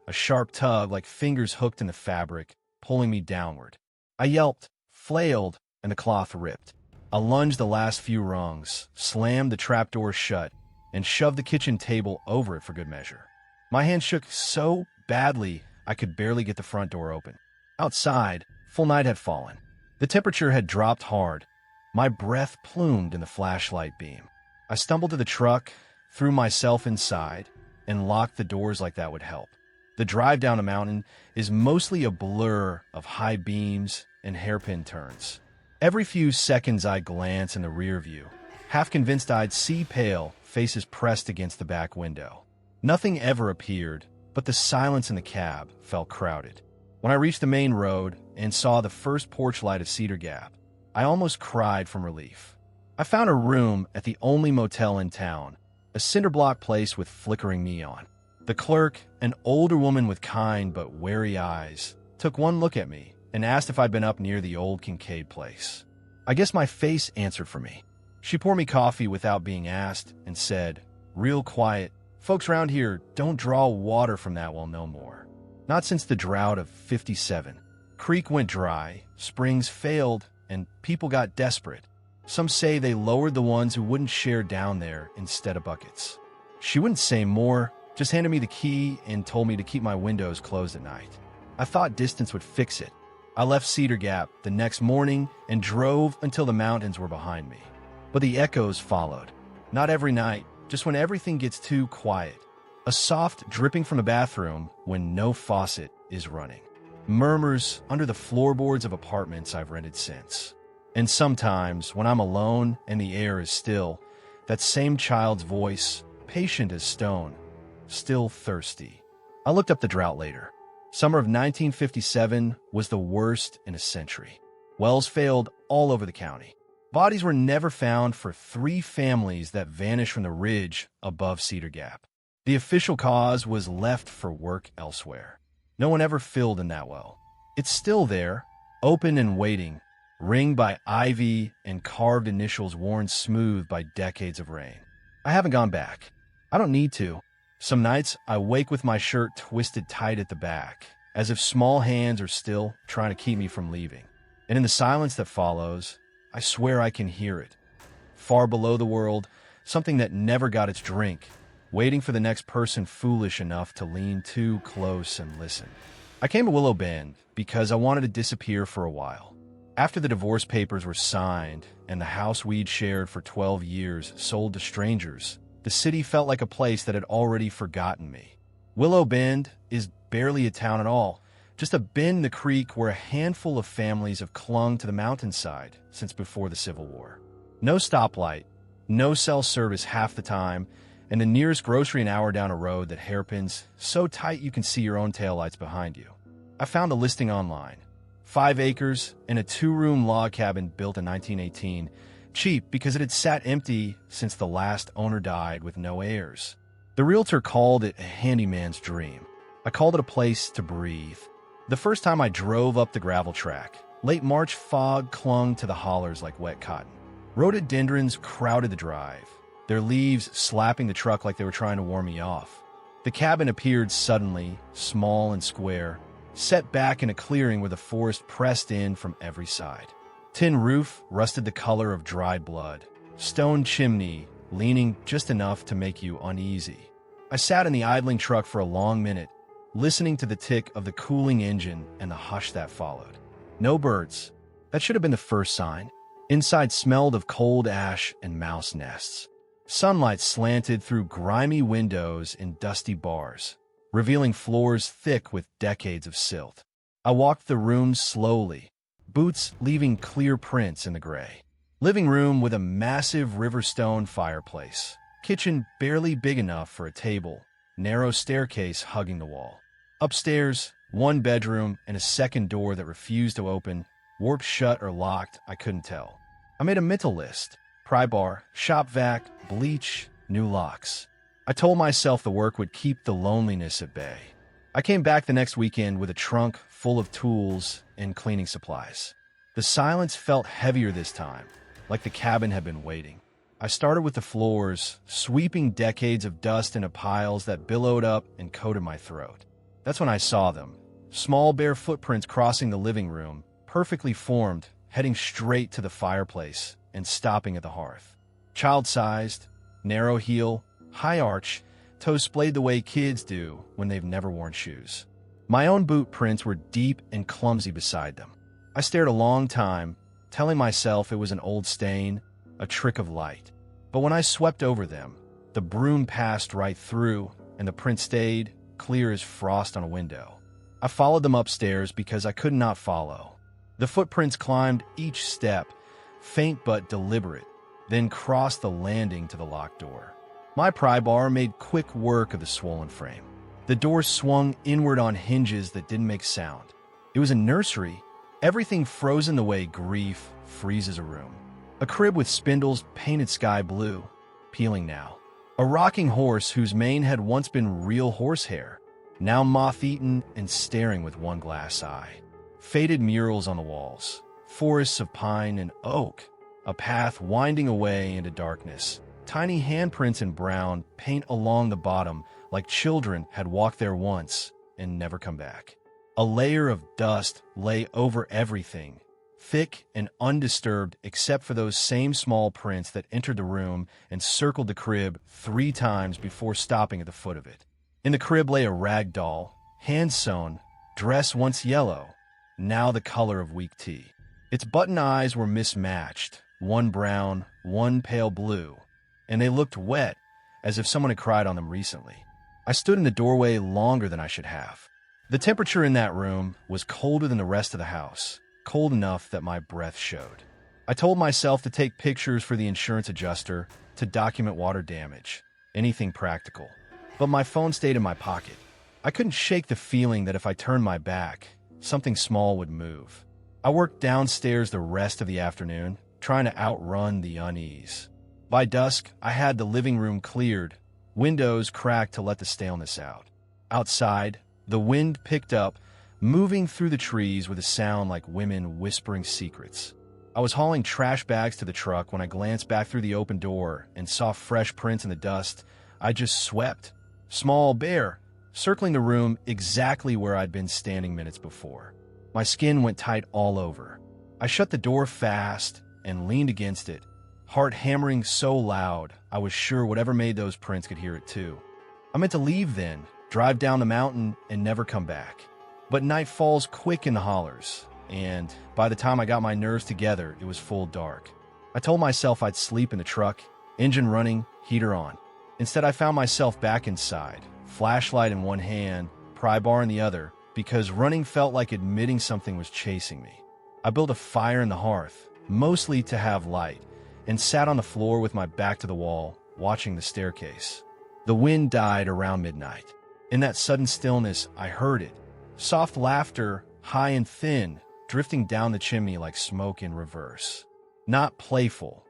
A a sharp tug like fingers hooked in the fabric, pulling me downward. I yelped, flailed, and the cloth ripped. I lunged the last few rungs, slammed the trapdoor shut, and shoved the kitchen table over it for good measure. My hand shook so badly I could barely get the front door open. Outside, full night had fallen. The temperature had dropped hard. My breath plumed in the flashlight beam. I stumbled to the truck, threw myself inside, and locked the doors like that would help. The drive down a mountain is mostly a blur of high beams and hairpin turns. Every few seconds I glance in the rear view, half convinced I'd see pale faces pressed against the back window. Nothing ever appeared, but the silence in the cab felt crowded. When I reached the main road and saw the first porch light of Cedar Gap, I almost cried from relief. I found a room at the only motel in town, a cinderblock place with flickering neon. The clerk, an older woman with kind but wary eyes, took one look at me and asked if I'd been up near the old Kincaid place. I guess my face answered for me. She poured me coffee without being asked and said, real quiet, "Folks around here don't draw water from that well no more. Not since the drought of '57. Creek went dry, springs failed, and people got desperate. Some say they lowered the ones who wouldn't share down there instead of buckets." She wouldn't say more, just handed me the key and told me to keep my windows closed at night. I thought distance would fix it. I left Cedar Gap the next morning and drove until the mountains were behind me. But the echoes followed. Not every night, just when everything gets too quiet. A soft dripping from the bathroom when no faucet is running. Murmurs under the floorboards of apartments I've rented since. And sometimes, when I'm alone and the air is still, that same child's voice, patient as stone, still thirsty. I looked up the drought later. Summer of 1957 was the worst in a century. Wells failed all over the county. Bodies were never found for 3 families that vanished from the ridge above Cedar Gap. The official cause was left for work elsewhere. No one ever filled in that well. It's still there, open and waiting, ringed by ivy and carved initials worn smooth by decades of rain. I haven't gone back. I don't need to. Some nights I wake with my shirt twisted tight at the back, as if small hands are still trying to keep me from leaving. And in the silence that follows, I swear I can hear it. Far below the world, something that never got its drink, waiting for the next person foolish enough to lean too close and listen. I came to Willow Bend because I wanted to disappear for a while. After the divorce papers were signed and the house we'd shared for 12 years sold to strangers, the city felt like a place that had already forgotten me. Willow Bend is barely a town at all, just a bend in the creek where a handful of families have clung to the mountainside since before the Civil War. No stoplight, no cell service half the time, and the nearest grocery an hour down a road that hairpins so tight you can see your own taillights behind you. I found a listing online. 5 acres and a 2-room log cabin built in 1918, cheap because it had sat empty since the last owner died with no heirs. The realtor called it a handyman's dream. I called it a place to breathe. The first time I drove up the gravel track, late March fog clung to the hollers like wet cotton. Rhododendrons crowded the drive, their leaves slapping the truck like they were trying to warn me off. The cabin appeared suddenly, small and square, set back in a clearing where the forest pressed in from every side. Tin roof rusted the color of dried blood. Stone chimney leaning just enough to make you uneasy. I sat in the idling truck for a long minute, listening to the tick of the cooling engine and the hush that followed. No birds. That should have been the first sign. Inside smelled of cold ash and mouse nests. Sunlight slanted through grimy windows in dusty bars, revealing floors thick with decades of silt. I walked the room slowly, boots leaving clear prints in the gray. Living room with a massive riverstone fireplace. Kitchen barely big enough for a table. Narrow staircase hugging the wall. Upstairs, 1 bedroom and a second door that refused to open, warped shut or locked, I couldn't tell. I made a mental list. Pry bar, shop vac, bleach, new locks. I told myself the work would keep the loneliness at bay. I came back the next weekend with a trunk full of tools and cleaning supplies. The silence felt heavier this time, like the cabin had been waiting. I started with the floors, sweeping decades of dust into piles that billowed up and coated my throat. That's when I saw them. Small bare footprints crossing the living room, perfectly formed, heading straight to the fireplace and stopping at the hearth. Child-sized, narrow heel, high arch, toes splayed the way kids do when they've never worn shoes. My own boot prints were deep and clumsy beside them. I stared a long time, telling myself it was an old stain, a trick of light. But when I swept over them, the broom passed right through, and the print stayed, clear as frost on a window. I followed them upstairs because I could not follow. The footprints climbed each step, faint but deliberate, then crossed the landing to the locked door. My pry bar made quick work of the swollen frame. The door swung inward on hinges that didn't make sound. It was a nursery, everything frozen the way grief freezes a room. A crib with spindles painted sky blue, peeling now. A rocking horse whose mane had once been real horsehair, now moth-eaten and staring with one glass eye. Faded murals on the walls, forests of pine and oak, a path winding away into darkness. Tiny handprints in brown paint along the bottom like children had walked there once and never come back. A layer of dust lay over everything, thick and undisturbed except for those same small prints that entered the room and circled the crib 3 times before stopping at the foot of it. In the crib lay a rag doll, hand-sewn, dress once yellow, now the color of weak tea. Its button eyes were mismatched, one brown, one pale blue, and they looked wet, as if someone had cried on them recently. I stood in the doorway longer than I should have. The temperature in that room was colder than the rest of the house, cold enough that my breath showed. I told myself to take pictures for the insurance adjuster, to document water damage, anything practical. But my phone stayed in my pocket. I couldn't shake the feeling that if I turned my back, something small would move. I worked downstairs the rest of the afternoon, trying to outrun the unease. By dusk, I had the living room cleared, windows cracked to let the staleness out. Outside, the wind picked up, moving through the trees with a sound like women whispering secrets. I was hauling trash bags to the truck when I glanced back through the open door and saw fresh prints in the dust I just swept. Small, bare, circling the room exactly where I'd been standing minutes before. My skin went tight all over. I shut the door fast and leaned against it, heart hammering so loud I was sure whatever made those prints could hear it too. I meant to leave then, drive down the mountain and never come back. But night falls quick in the hollers, and by the time I got my nerves together, it was full dark. I told myself I'd sleep in the truck, engine running, heater on. Instead, I found myself back inside, flashlight in one hand, pry bar in the other, because running felt like admitting something was chasing me. I built a fire in the hearth, mostly to have light, and sat on the floor with my back to the wall, watching the staircase. The wind died around midnight. In that sudden stillness, I heard it. Soft laughter, high and thin, drifting down the chimney like smoke in reverse. Not playful.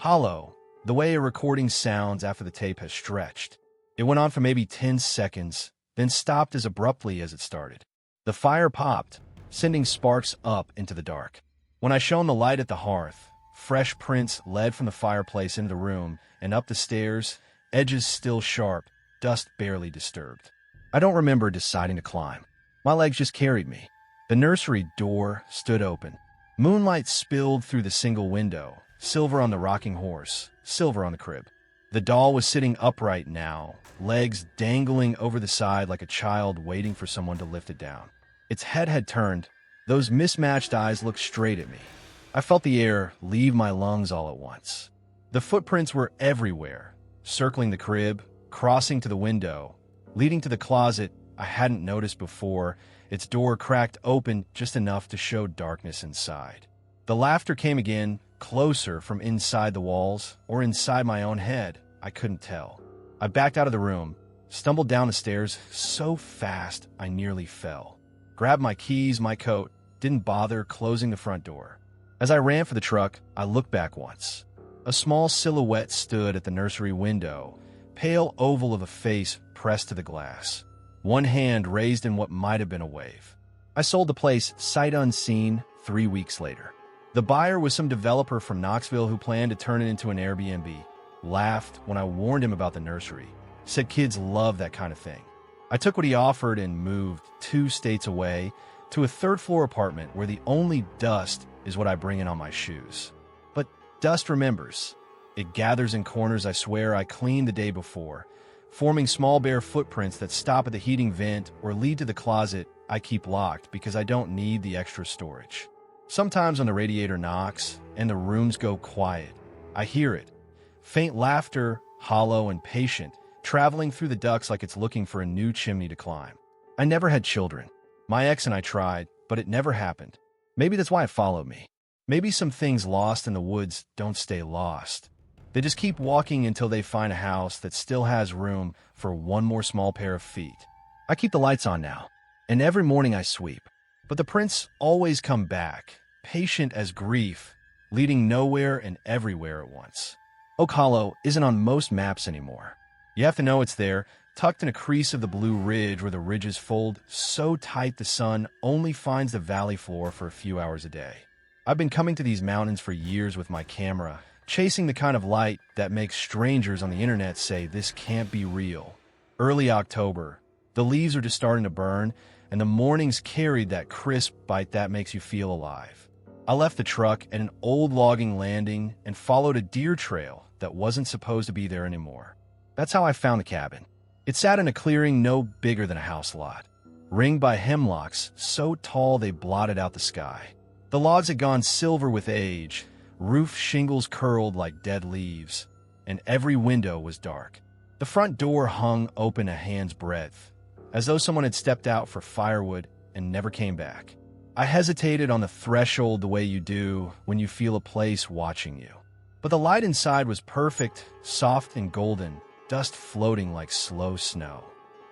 Hollow, the way a recording sounds after the tape has stretched. It went on for maybe 10 seconds, then stopped as abruptly as it started. The fire popped, sending sparks up into the dark. When I shone the light at the hearth, fresh prints led from the fireplace into the room and up the stairs, edges still sharp, dust barely disturbed. I don't remember deciding to climb. My legs just carried me. The nursery door stood open. Moonlight spilled through the single window, silver on the rocking horse, silver on the crib. The doll was sitting upright now, legs dangling over the side like a child waiting for someone to lift it down. Its head had turned. Those mismatched eyes looked straight at me. I felt the air leave my lungs all at once. The footprints were everywhere, circling the crib, crossing to the window, leading to the closet I hadn't noticed before, its door cracked open just enough to show darkness inside. The laughter came again, closer from inside the walls or inside my own head. I couldn't tell. I backed out of the room, stumbled down the stairs so fast I nearly fell. Grabbed my keys, my coat, didn't bother closing the front door. As I ran for the truck, I looked back once. A small silhouette stood at the nursery window, pale oval of a face pressed to the glass. One hand raised in what might have been a wave. I sold the place sight unseen 3 weeks later. The buyer was some developer from Knoxville who planned to turn it into an Airbnb. Laughed when I warned him about the nursery. Said kids love that kind of thing. I took what he offered and moved 2 states away to a third-floor apartment where the only dust is what I bring in on my shoes. But dust remembers. It gathers in corners I swear I cleaned the day before, forming small bare footprints that stop at the heating vent or lead to the closet I keep locked because I don't need the extra storage. Sometimes when the radiator knocks and the rooms go quiet, I hear it. Faint laughter, hollow and patient, traveling through the ducts like it's looking for a new chimney to climb. I never had children. My ex and I tried, but it never happened. Maybe that's why it followed me. Maybe some things lost in the woods don't stay lost. They just keep walking until they find a house that still has room for one more small pair of feet. I keep the lights on now, and every morning I sweep. But the prints always come back, patient as grief, leading nowhere and everywhere at once. Oak Hollow isn't on most maps anymore. You have to know it's there, tucked in a crease of the Blue Ridge where the ridges fold so tight the sun only finds the valley floor for a few hours a day. I've been coming to these mountains for years with my camera, chasing the kind of light that makes strangers on the internet say this can't be real. Early October, the leaves are just starting to burn, and the mornings carried that crisp bite that makes you feel alive. I left the truck at an old logging landing and followed a deer trail that wasn't supposed to be there anymore. That's how I found the cabin. It sat in a clearing no bigger than a house lot, ringed by hemlocks so tall they blotted out the sky. The logs had gone silver with age, roof shingles curled like dead leaves, and every window was dark. The front door hung open a hand's breadth, as though someone had stepped out for firewood and never came back. I hesitated on the threshold the way you do when you feel a place watching you. But the light inside was perfect, soft and golden, dust floating like slow snow.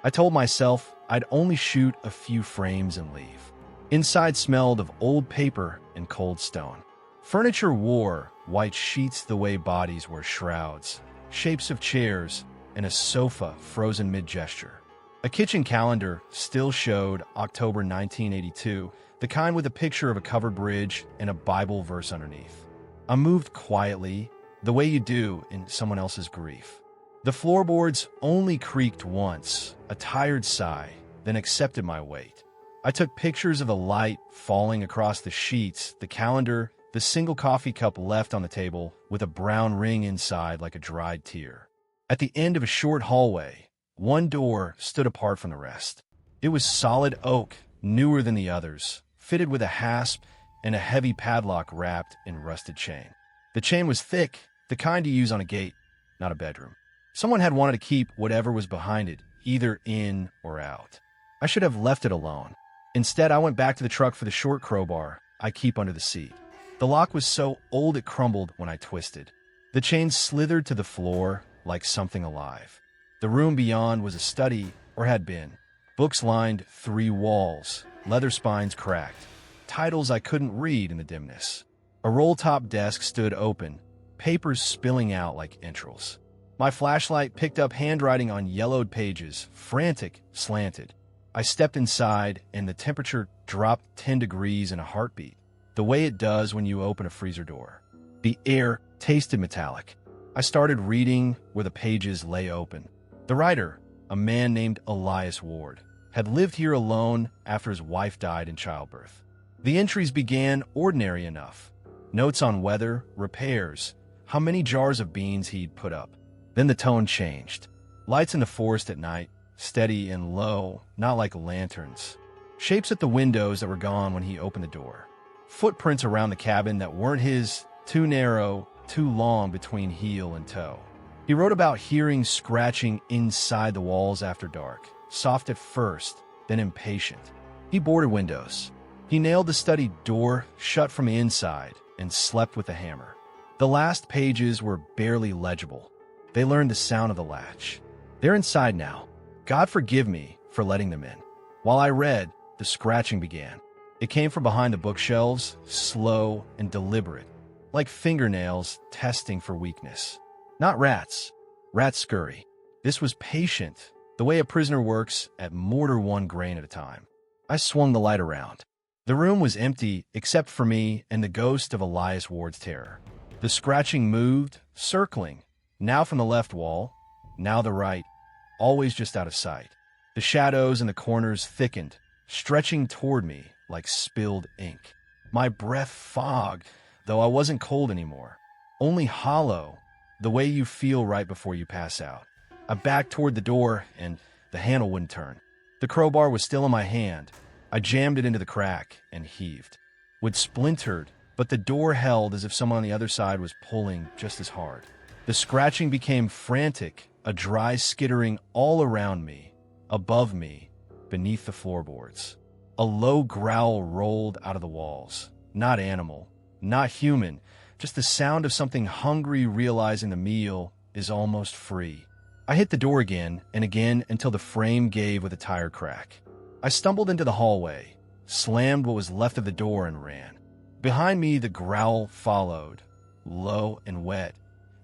I told myself I'd only shoot a few frames and leave. Inside smelled of old paper and cold stone. Furniture wore white sheets the way bodies wear shrouds, shapes of chairs, and a sofa frozen mid-gesture. A kitchen calendar still showed October 1982, the kind with a picture of a covered bridge and a Bible verse underneath. I moved quietly, the way you do in someone else's grief. The floorboards only creaked once, a tired sigh, then accepted my weight. I took pictures of the light falling across the sheets, the calendar, the single coffee cup left on the table with a brown ring inside like a dried tear. At the end of a short hallway, one door stood apart from the rest. It was solid oak, newer than the others, fitted with a hasp and a heavy padlock wrapped in rusted chain. The chain was thick, the kind you use on a gate, not a bedroom. Someone had wanted to keep whatever was behind it, either in or out. I should have left it alone. Instead, I went back to the truck for the short crowbar I keep under the seat. The lock was so old it crumbled when I twisted. The chain slithered to the floor like something alive. The room beyond was a study, or had been. Books lined 3 walls, leather spines cracked, titles I couldn't read in the dimness. A roll-top desk stood open, papers spilling out like entrails. My flashlight picked up handwriting on yellowed pages, frantic, slanted. I stepped inside, and the temperature dropped 10 degrees in a heartbeat, the way it does when you open a freezer door. The air tasted metallic. I started reading where the pages lay open. The writer, a man named Elias Ward, had lived here alone after his wife died in childbirth. The entries began ordinary enough. Notes on weather, repairs, how many jars of beans he'd put up. Then the tone changed. Lights in the forest at night, steady and low, not like lanterns. Shapes at the windows that were gone when he opened the door. Footprints around the cabin that weren't his, too narrow, too long between heel and toe. He wrote about hearing scratching inside the walls after dark, soft at first, then impatient. He boarded windows. He nailed the study door shut from the inside and slept with a hammer. The last pages were barely legible. They learned the sound of the latch. They're inside now. God forgive me for letting them in. While I read, the scratching began. It came from behind the bookshelves, slow and deliberate, like fingernails testing for weakness. Not rats. Rats scurry. This was patient, the way a prisoner works at mortar 1 grain at a time. I swung the light around. The room was empty except for me and the ghost of Elias Ward's terror. The scratching moved, circling, now from the left wall, now the right, always just out of sight. The shadows in the corners thickened, stretching toward me like spilled ink. My breath fogged, though I wasn't cold anymore. Only hollow, the way you feel right before you pass out. I backed toward the door, and the handle wouldn't turn. The crowbar was still in my hand. I jammed it into the crack and heaved. Wood splintered, but the door held as if someone on the other side was pulling just as hard. The scratching became frantic, a dry skittering all around me, above me, beneath the floorboards. A low growl rolled out of the walls. Not animal, not human, just the sound of something hungry realizing the meal is almost free. I hit the door again and again until the frame gave with a tire crack. I stumbled into the hallway, slammed what was left of the door, and ran. Behind me, the growl followed, low and wet,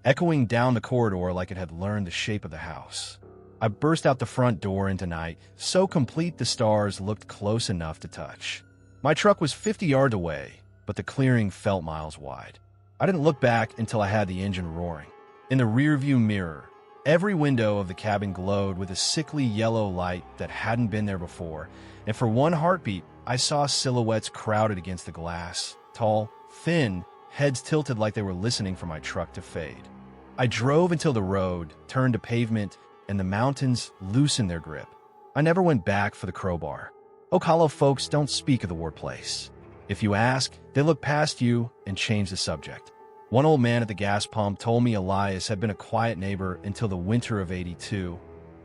echoing down the corridor like it had learned the shape of the house. I burst out the front door into night, so complete the stars looked close enough to touch. My truck was 50 yards away, but the clearing felt miles wide. I didn't look back until I had the engine roaring. In the rearview mirror, every window of the cabin glowed with a sickly yellow light that hadn't been there before, and for one heartbeat, I saw silhouettes crowded against the glass, tall, thin, heads tilted like they were listening for my truck to fade. I drove until the road turned to pavement and the mountains loosened their grip. I never went back for the crowbar. Oak Hollow folks don't speak of the workplace. If you ask, they look past you and change the subject. One old man at the gas pump told me Elias had been a quiet neighbor until the winter of '82,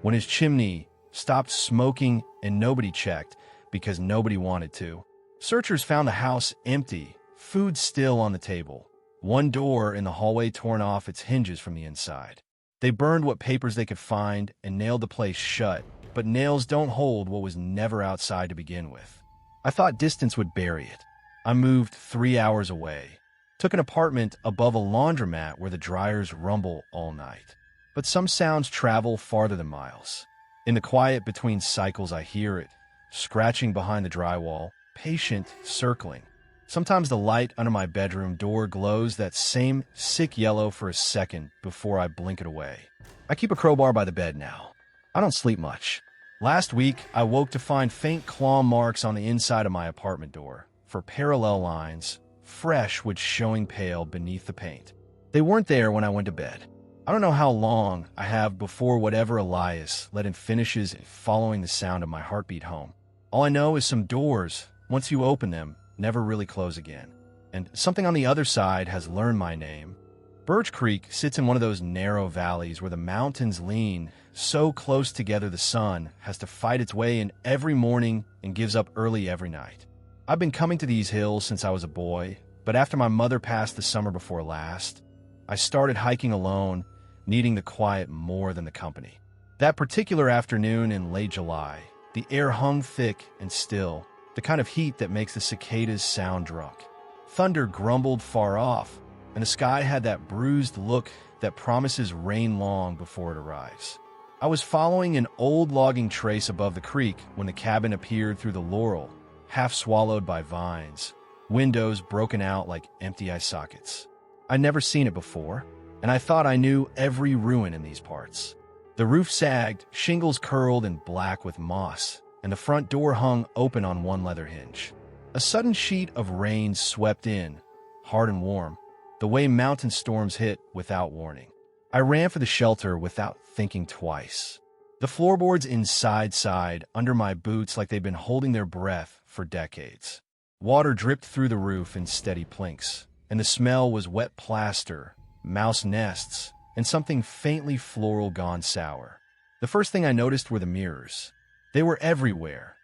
when his chimney stopped smoking and nobody checked because nobody wanted to. Searchers found the house empty, food still on the table, one door in the hallway torn off its hinges from the inside. They burned what papers they could find and nailed the place shut, but nails don't hold what was never outside to begin with. I thought distance would bury it. I moved 3 hours away, took an apartment above a laundromat where the dryers rumble all night. But some sounds travel farther than miles. In the quiet between cycles, I hear it, scratching behind the drywall, patient, circling. Sometimes the light under my bedroom door glows that same sick yellow for a second before I blink it away. I keep a crowbar by the bed now. I don't sleep much. Last week, I woke to find faint claw marks on the inside of my apartment door, for parallel lines, fresh but showing pale beneath the paint. They weren't there when I went to bed. I don't know how long I have before whatever Elias let in finishes following the sound of my heartbeat home. All I know is some doors, once you open them, never really close again. And something on the other side has learned my name. Birch Creek sits in one of those narrow valleys where the mountains lean so close together the sun has to fight its way in every morning and gives up early every night. I've been coming to these hills since I was a boy, but after my mother passed the summer before last, I started hiking alone, needing the quiet more than the company. That particular afternoon in late July, the air hung thick and still, the kind of heat that makes the cicadas sound drunk. Thunder grumbled far off, and the sky had that bruised look that promises rain long before it arrives. I was following an old logging trace above the creek when the cabin appeared through the laurel, half swallowed by vines, windows broken out like empty eye sockets. I'd never seen it before, and I thought I knew every ruin in these parts. The roof sagged, shingles curled and black with moss, and the front door hung open on one leather hinge. A sudden sheet of rain swept in, hard and warm, the way mountain storms hit without warning. I ran for the shelter without thinking twice. The floorboards inside sighed under my boots like they'd been holding their breath for decades. Water dripped through the roof in steady plinks, and the smell was wet plaster, mouse nests, and something faintly floral gone sour. The first thing I noticed were the mirrors. They were everywhere.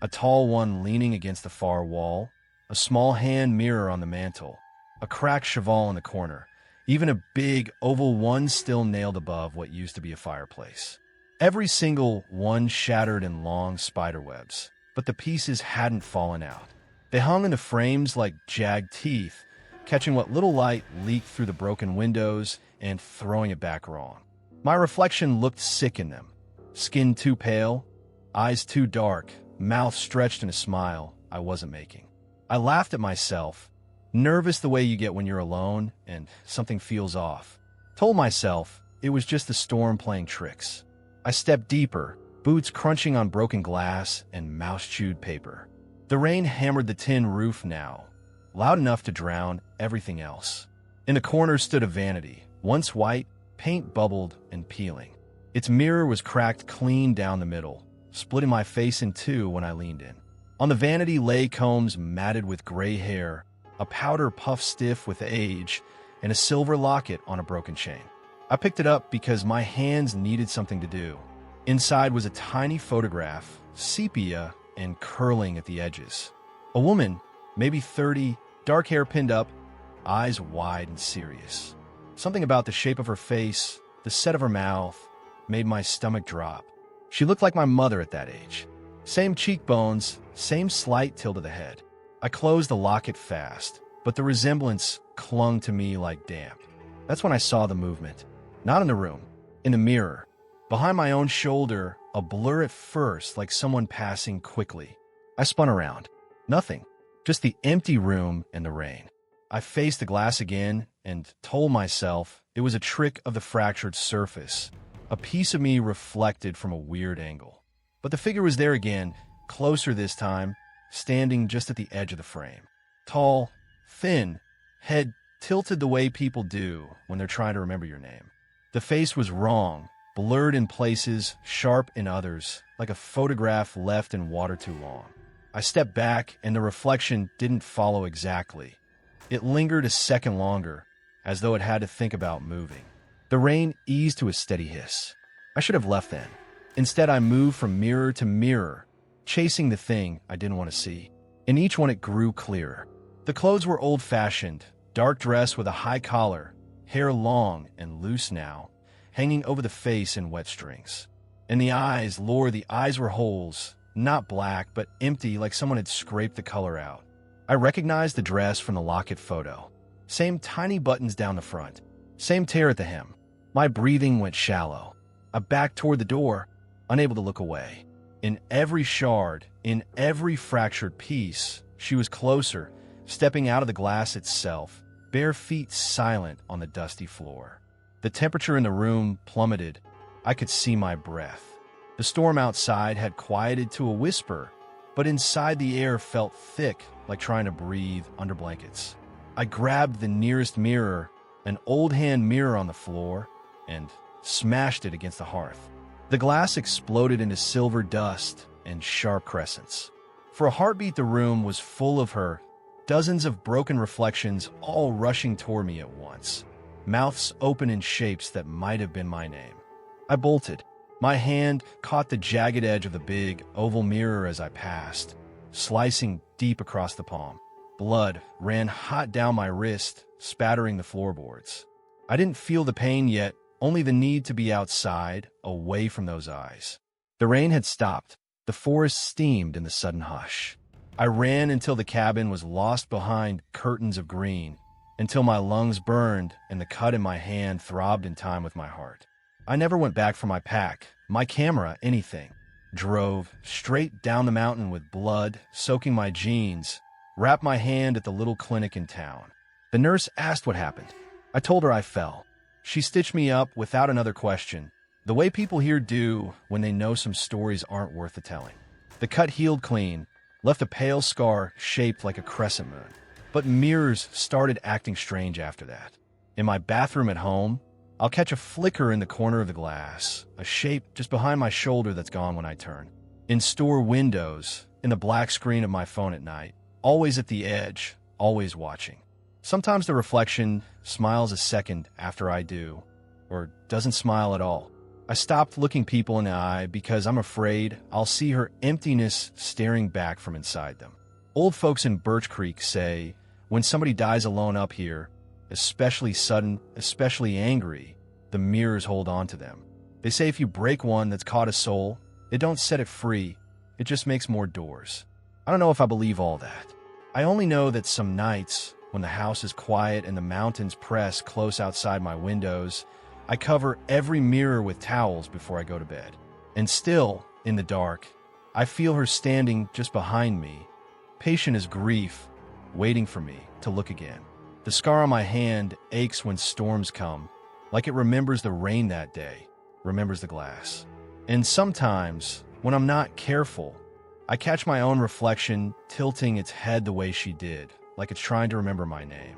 A tall one leaning against the far wall, a small hand mirror on the mantel, a cracked cheval in the corner, even a big oval one still nailed above what used to be a fireplace. Every single one shattered in long spider webs, but the pieces hadn't fallen out. They hung in the frames like jagged teeth, catching what little light leaked through the broken windows and throwing it back wrong. My reflection looked sick in them, skin too pale, eyes too dark, mouth stretched in a smile I wasn't making. I laughed at myself, nervous the way you get when you're alone and something feels off. Told myself it was just the storm playing tricks. I stepped deeper, boots crunching on broken glass and mouse-chewed paper. The rain hammered the tin roof now, loud enough to drown everything else. In the corner stood a vanity, once white, paint bubbled and peeling. Its mirror was cracked clean down the middle, splitting my face in two when I leaned in. On the vanity lay combs matted with gray hair, a powder puffed stiff with age, and a silver locket on a broken chain. I picked it up because my hands needed something to do. Inside was a tiny photograph, sepia and curling at the edges. A woman, maybe 30, dark hair pinned up, eyes wide and serious. Something about the shape of her face, the set of her mouth, made my stomach drop. She looked like my mother at that age. Same cheekbones, same slight tilt of the head. I closed the locket fast, but the resemblance clung to me like damp. That's when I saw the movement. Not in the room, in the mirror. Behind my own shoulder, a blur at first, like someone passing quickly. I spun around. Nothing. Just the empty room and the rain. I faced the glass again and told myself it was a trick of the fractured surface. A piece of me reflected from a weird angle. But the figure was there again, closer this time, standing just at the edge of the frame. Tall, thin, head tilted the way people do when they're trying to remember your name. The face was wrong, blurred in places, sharp in others, like a photograph left in water too long. I stepped back, and the reflection didn't follow exactly. It lingered a second longer, as though it had to think about moving. The rain eased to a steady hiss. I should have left then. Instead, I moved from mirror to mirror, chasing the thing I didn't want to see. In each one, it grew clearer. The clothes were old-fashioned, dark dress with a high collar, hair long and loose now, hanging over the face in wet strings. And the eyes, Lord, the eyes were holes, not black, but empty, like someone had scraped the color out. I recognized the dress from the locket photo. Same tiny buttons down the front, same tear at the hem. My breathing went shallow. I backed toward the door, unable to look away. In every shard, in every fractured piece, she was closer, stepping out of the glass itself, bare feet silent on the dusty floor. The temperature in the room plummeted. I could see my breath. The storm outside had quieted to a whisper, but inside the air felt thick, like trying to breathe under blankets. I grabbed the nearest mirror, an old-hand mirror on the floor, and smashed it against the hearth. The glass exploded into silver dust and sharp crescents. For a heartbeat, the room was full of her, dozens of broken reflections all rushing toward me at once, mouths open in shapes that might have been my name. I bolted. My hand caught the jagged edge of the big, oval mirror as I passed, slicing deep across the palm. Blood ran hot down my wrist, spattering the floorboards. I didn't feel the pain yet, only the need to be outside, away from those eyes. The rain had stopped. The forest steamed in the sudden hush. I ran until the cabin was lost behind curtains of green, until my lungs burned and the cut in my hand throbbed in time with my heart. I never went back for my pack, my camera, anything. Drove straight down the mountain with blood soaking my jeans, wrapped my hand at the little clinic in town. The nurse asked what happened. I told her I fell. She stitched me up without another question, the way people here do when they know some stories aren't worth the telling. The cut healed clean, left a pale scar shaped like a crescent moon. But mirrors started acting strange after that. In my bathroom at home, I'll catch a flicker in the corner of the glass, a shape just behind my shoulder that's gone when I turn. In store windows, in the black screen of my phone at night, always at the edge, always watching. Sometimes the reflection smiles a second after I do, or doesn't smile at all. I stopped looking people in the eye because I'm afraid I'll see her emptiness staring back from inside them. Old folks in Birch Creek say, when somebody dies alone up here, especially sudden, especially angry, the mirrors hold on to them. They say if you break one that's caught a soul, it don't set it free, it just makes more doors. I don't know if I believe all that. I only know that some nights, when the house is quiet and the mountains press close outside my windows, I cover every mirror with towels before I go to bed. And still, in the dark, I feel her standing just behind me, patient as grief, waiting for me to look again. The scar on my hand aches when storms come, like it remembers the rain that day, remembers the glass. And sometimes, when I'm not careful, I catch my own reflection tilting its head the way she did, like it's trying to remember my name.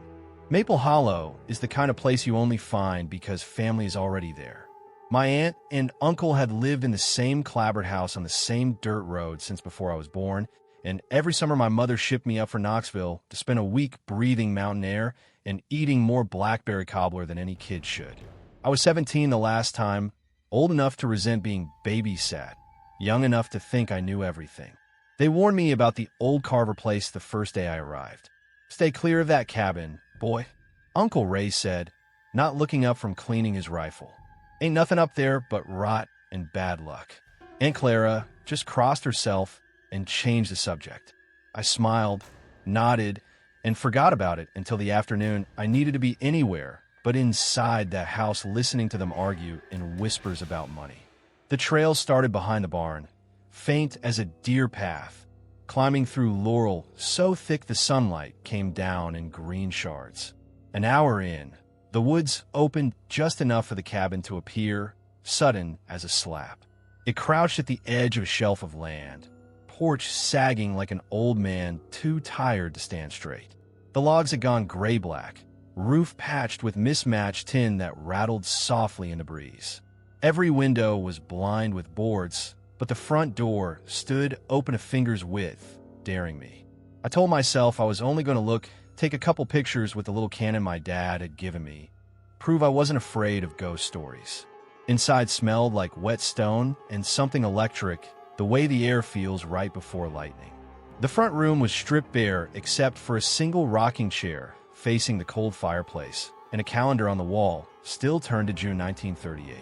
Maple Hollow is the kind of place you only find because family is already there. My aunt and uncle had lived in the same clapboard house on the same dirt road since before I was born, and every summer my mother shipped me up for Knoxville to spend a week breathing mountain air and eating more blackberry cobbler than any kid should. I was 17 the last time, old enough to resent being babysat, young enough to think I knew everything. They warned me about the old Carver place the first day I arrived. "Stay clear of that cabin, boy," Uncle Ray said, not looking up from cleaning his rifle. "Ain't nothing up there but rot and bad luck." Aunt Clara just crossed herself and changed the subject. I smiled, nodded, and forgot about it until the afternoon. I needed to be anywhere but inside that house listening to them argue in whispers about money. The trail started behind the barn, faint as a deer path, climbing through laurel so thick the sunlight came down in green shards. An hour in, the woods opened just enough for the cabin to appear, sudden as a slap. It crouched at the edge of a shelf of land, porch sagging like an old man too tired to stand straight. The logs had gone gray-black, roof patched with mismatched tin that rattled softly in the breeze. Every window was blind with boards, but the front door stood open a finger's width, daring me. I told myself I was only going to take a couple pictures with the little Canon my dad had given me, prove I wasn't afraid of ghost stories. Inside smelled like wet stone and something electric, the way the air feels right before lightning. The front room was stripped bare except for a single rocking chair facing the cold fireplace, and a calendar on the wall, still turned to June 1938.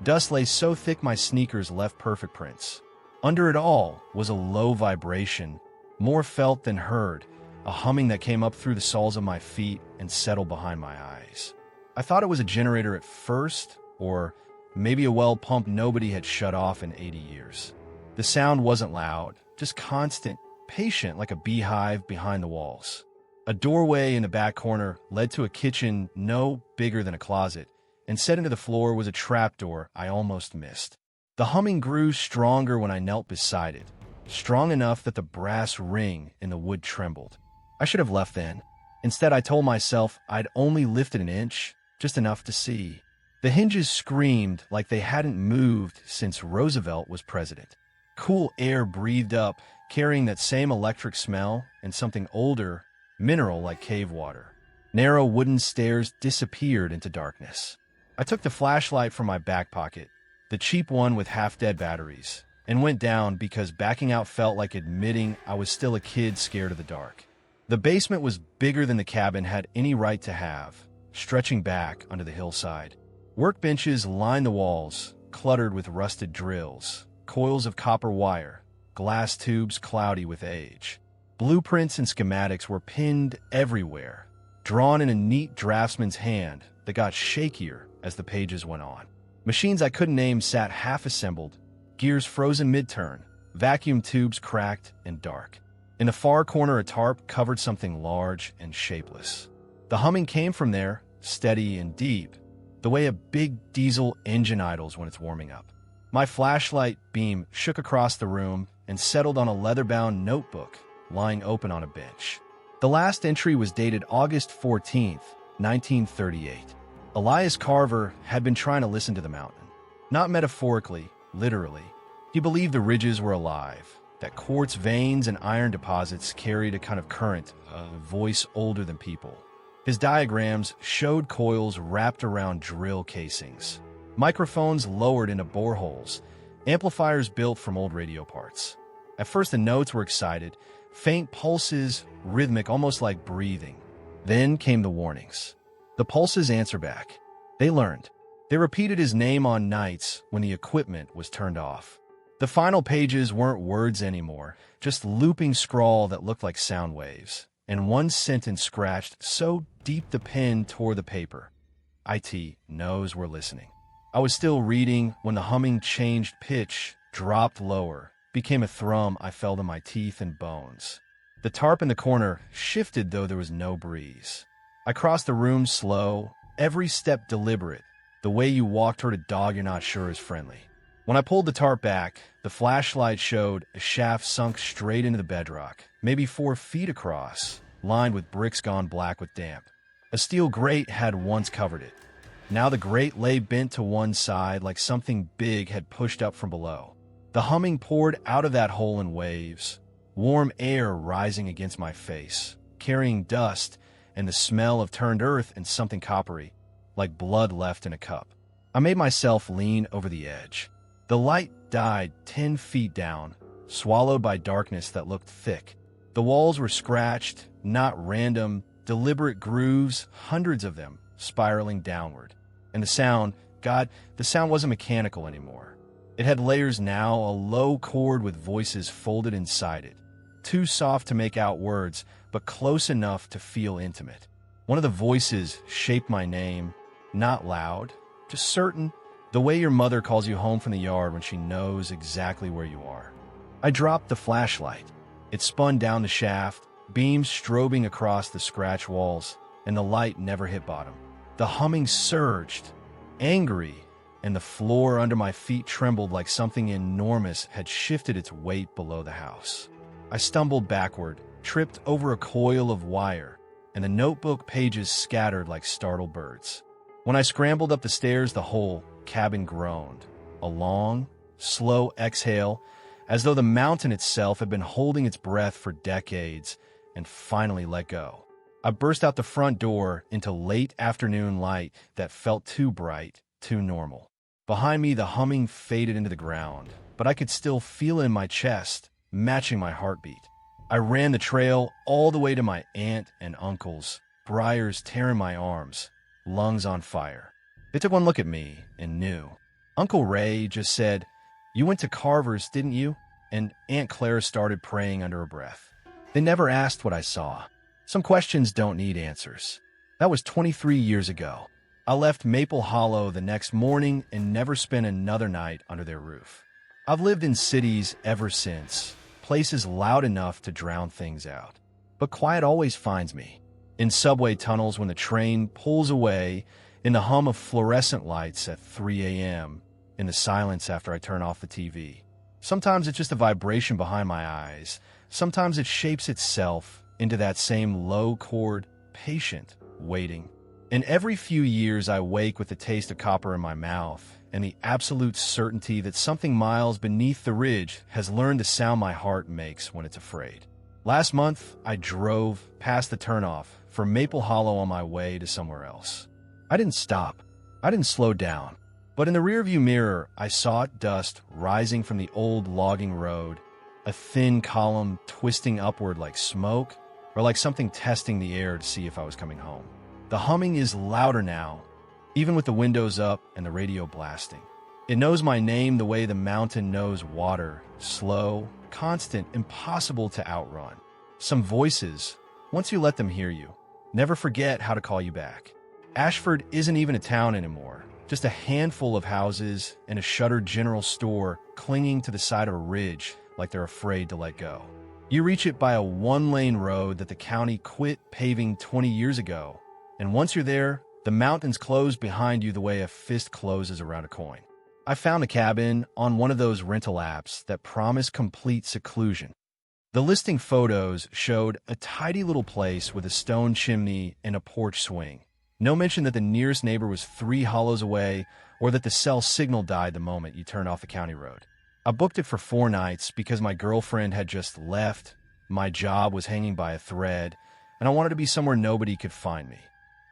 Dust lay so thick my sneakers left perfect prints. Under it all was a low vibration, more felt than heard, a humming that came up through the soles of my feet and settled behind my eyes. I thought it was a generator at first, or maybe a well pump nobody had shut off in 80 years. The sound wasn't loud, just constant, patient like a beehive behind the walls. A doorway in the back corner led to a kitchen no bigger than a closet, and set into the floor was a trapdoor I almost missed. The humming grew stronger when I knelt beside it, strong enough that the brass ring in the wood trembled. I should have left then. Instead, I told myself I'd only lifted an inch, just enough to see. The hinges screamed like they hadn't moved since Roosevelt was president. Cool air breathed up, carrying that same electric smell and something older, mineral like cave water. Narrow wooden stairs disappeared into darkness. I took the flashlight from my back pocket, the cheap one with half-dead batteries, and went down because backing out felt like admitting I was still a kid scared of the dark. The basement was bigger than the cabin had any right to have, stretching back onto the hillside. Workbenches lined the walls, cluttered with rusted drills, coils of copper wire, glass tubes cloudy with age. Blueprints and schematics were pinned everywhere, drawn in a neat draftsman's hand that got shakier as the pages went on. Machines I couldn't name sat half-assembled, gears frozen mid-turn, vacuum tubes cracked and dark. In the far corner, a tarp covered something large and shapeless. The humming came from there, steady and deep, the way a big diesel engine idles when it's warming up. My flashlight beam shook across the room and settled on a leather-bound notebook lying open on a bench. The last entry was dated August 14th, 1938. Elias Carver had been trying to listen to the mountain. Not metaphorically, literally. He believed the ridges were alive, that quartz veins and iron deposits carried a kind of current, a voice older than people. His diagrams showed coils wrapped around drill casings, microphones lowered into boreholes, amplifiers built from old radio parts. At first the notes were excited, faint pulses, rhythmic, almost like breathing. Then came the warnings. The pulses answer back. They learned. They repeated his name on nights when the equipment was turned off. The final pages weren't words anymore, just looping scrawl that looked like sound waves, and one sentence scratched so deep the pen tore the paper. IT knows we're listening. I was still reading when the humming changed pitch, dropped lower, became a thrum I felt in my teeth and bones. The tarp in the corner shifted though there was no breeze. I crossed the room slow, every step deliberate, the way you walk toward a dog you're not sure is friendly. When I pulled the tarp back, the flashlight showed a shaft sunk straight into the bedrock, maybe 4 feet across, lined with bricks gone black with damp. A steel grate had once covered it. Now the grate lay bent to one side like something big had pushed up from below. The humming poured out of that hole in waves, warm air rising against my face, carrying dust and the smell of turned earth and something coppery, like blood left in a cup. I made myself lean over the edge. The light died 10 feet down, swallowed by darkness that looked thick. The walls were scratched, not random, deliberate grooves, hundreds of them, spiraling downward. And the sound, God, the sound wasn't mechanical anymore. It had layers now, a low chord with voices folded inside it. Too soft to make out words, but close enough to feel intimate. One of the voices shaped my name, not loud, just certain, the way your mother calls you home from the yard when she knows exactly where you are. I dropped the flashlight. It spun down the shaft, beams strobing across the scratch walls, and the light never hit bottom. The humming surged, angry, and the floor under my feet trembled like something enormous had shifted its weight below the house. I stumbled backward, tripped over a coil of wire, and the notebook pages scattered like startled birds. When I scrambled up the stairs, the whole cabin groaned. A long, slow exhale, as though the mountain itself had been holding its breath for decades, and finally let go. I burst out the front door into late afternoon light that felt too bright, too normal. Behind me, the humming faded into the ground, but I could still feel it in my chest, matching my heartbeat. I ran the trail all the way to my aunt and uncle's, briars tearing my arms, lungs on fire. They took one look at me and knew. Uncle Ray just said, "You went to Carver's, didn't you?" And Aunt Clara started praying under her breath. They never asked what I saw. Some questions don't need answers. That was 23 years ago. I left Maple Hollow the next morning and never spent another night under their roof. I've lived in cities ever since, places loud enough to drown things out. But quiet always finds me. In subway tunnels when the train pulls away, in the hum of fluorescent lights at 3 a.m., in the silence after I turn off the TV. Sometimes it's just a vibration behind my eyes. Sometimes it shapes itself into that same low chord, patient, waiting. And every few years I wake with the taste of copper in my mouth and the absolute certainty that something miles beneath the ridge has learned the sound my heart makes when it's afraid. Last month, I drove past the turnoff from Maple Hollow on my way to somewhere else. I didn't stop. I didn't slow down. But in the rearview mirror, I saw dust rising from the old logging road, a thin column twisting upward like smoke, or like something testing the air to see if I was coming home. The humming is louder now, even with the windows up and the radio blasting. It knows my name the way the mountain knows water, slow, constant, impossible to outrun. Some voices, once you let them hear you, never forget how to call you back. Ashford isn't even a town anymore, just a handful of houses and a shuttered general store clinging to the side of a ridge like they're afraid to let go. You reach it by a one-lane road that the county quit paving 20 years ago, and once you're there, the mountains close behind you the way a fist closes around a coin. I found a cabin on one of those rental apps that promise complete seclusion. The listing photos showed a tidy little place with a stone chimney and a porch swing. No mention that the nearest neighbor was 3 hollows away or that the cell signal died the moment you turned off the county road. I booked it for 4 nights because my girlfriend had just left, my job was hanging by a thread, and I wanted to be somewhere nobody could find me.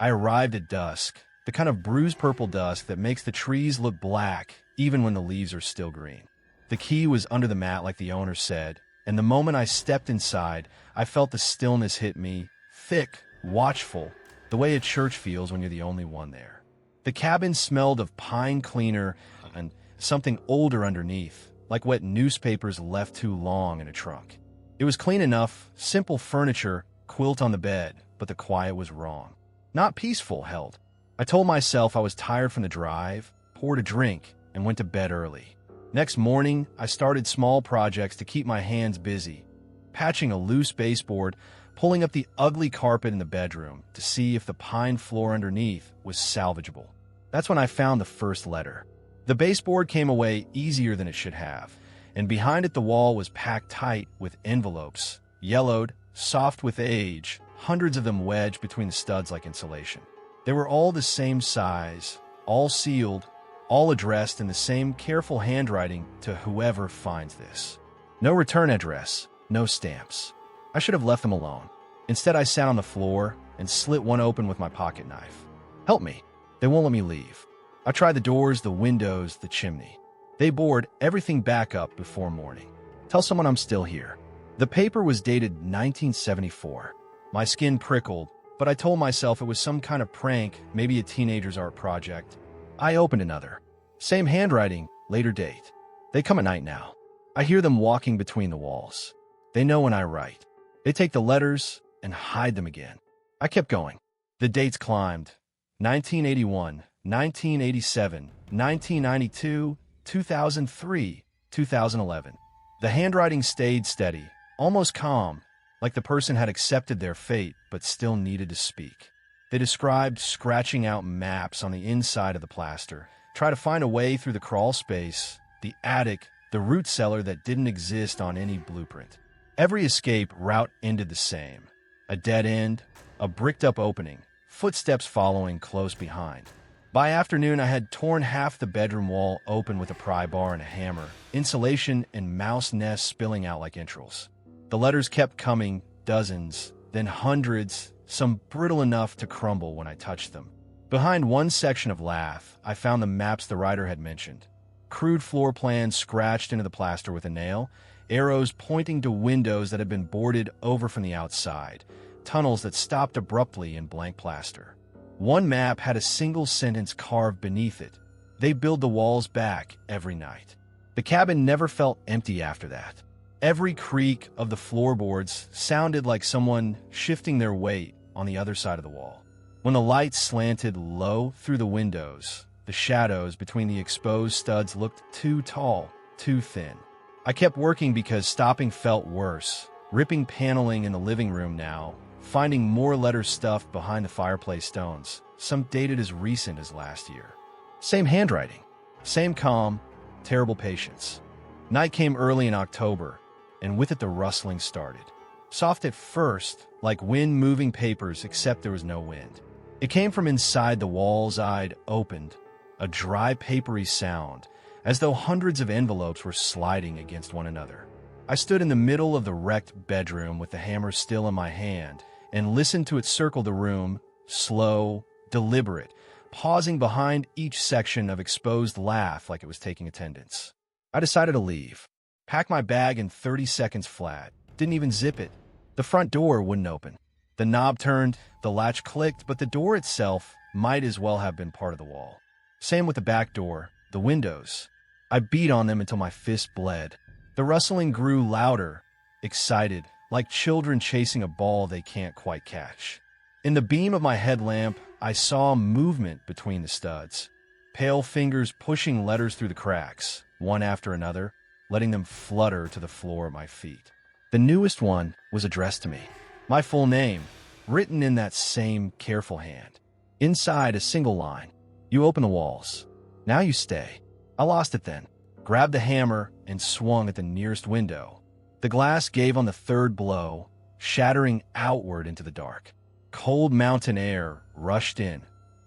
I arrived at dusk, the kind of bruised purple dusk that makes the trees look black even when the leaves are still green. The key was under the mat like the owner said, and the moment I stepped inside, I felt the stillness hit me, thick, watchful, the way a church feels when you're the only one there. The cabin smelled of pine cleaner and something older underneath, like wet newspapers left too long in a trunk. It was clean enough, simple furniture, quilt on the bed, but the quiet was wrong. Not peaceful, held. I told myself I was tired from the drive, poured a drink, and went to bed early. Next morning, I started small projects to keep my hands busy, patching a loose baseboard, pulling up the ugly carpet in the bedroom to see if the pine floor underneath was salvageable. That's when I found the first letter. The baseboard came away easier than it should have, and behind it the wall was packed tight with envelopes, yellowed, soft with age, hundreds of them wedged between the studs like insulation. They were all the same size, all sealed, all addressed in the same careful handwriting to whoever finds this. No return address, no stamps. I should have left them alone. Instead, I sat on the floor and slit one open with my pocket knife. Help me. They won't let me leave. I tried the doors, the windows, the chimney. They board everything back up before morning. Tell someone I'm still here. The paper was dated 1974. My skin prickled, but I told myself it was some kind of prank, maybe a teenager's art project. I opened another. Same handwriting, later date. They come at night now. I hear them walking between the walls. They know when I write. They take the letters and hide them again. I kept going. The dates climbed. 1981, 1987, 1992, 2003, 2011. The handwriting stayed steady, almost calm, like the person had accepted their fate but still needed to speak. They described scratching out maps on the inside of the plaster, try to find a way through the crawl space, the attic, the root cellar that didn't exist on any blueprint. Every escape route ended the same. A dead end, a bricked-up opening, footsteps following close behind. By afternoon, I had torn half the bedroom wall open with a pry bar and a hammer, insulation and mouse nests spilling out like entrails. The letters kept coming, dozens, then hundreds, some brittle enough to crumble when I touched them. Behind one section of lath, I found the maps the writer had mentioned. Crude floor plans scratched into the plaster with a nail, arrows pointing to windows that had been boarded over from the outside, tunnels that stopped abruptly in blank plaster. One map had a single sentence carved beneath it. They build the walls back every night. The cabin never felt empty after that. Every creak of the floorboards sounded like someone shifting their weight on the other side of the wall. When the light slanted low through the windows, the shadows between the exposed studs looked too tall, too thin. I kept working because stopping felt worse, ripping paneling in the living room now, finding more letters stuffed behind the fireplace stones, some dated as recent as last year. Same handwriting, same calm, terrible patience. Night came early in October, and with it the rustling started. Soft at first, like wind moving papers, except there was no wind. It came from inside the walls I'd opened, a dry, papery sound, as though hundreds of envelopes were sliding against one another. I stood in the middle of the wrecked bedroom with the hammer still in my hand and listened to it circle the room, slow, deliberate, pausing behind each section of exposed lath like it was taking attendance. I decided to leave. Packed my bag in 30 seconds flat. Didn't even zip it. The front door wouldn't open. The knob turned, the latch clicked, but the door itself might as well have been part of the wall. Same with the back door, the windows. I beat on them until my fist bled. The rustling grew louder, excited, like children chasing a ball they can't quite catch. In the beam of my headlamp, I saw movement between the studs. Pale fingers pushing letters through the cracks, one after another, letting them flutter to the floor at my feet. The newest one was addressed to me. My full name, written in that same careful hand. Inside, a single line. You open the walls. Now you stay. I lost it then. Grabbed the hammer and swung at the nearest window. The glass gave on the third blow, shattering outward into the dark. Cold mountain air rushed in,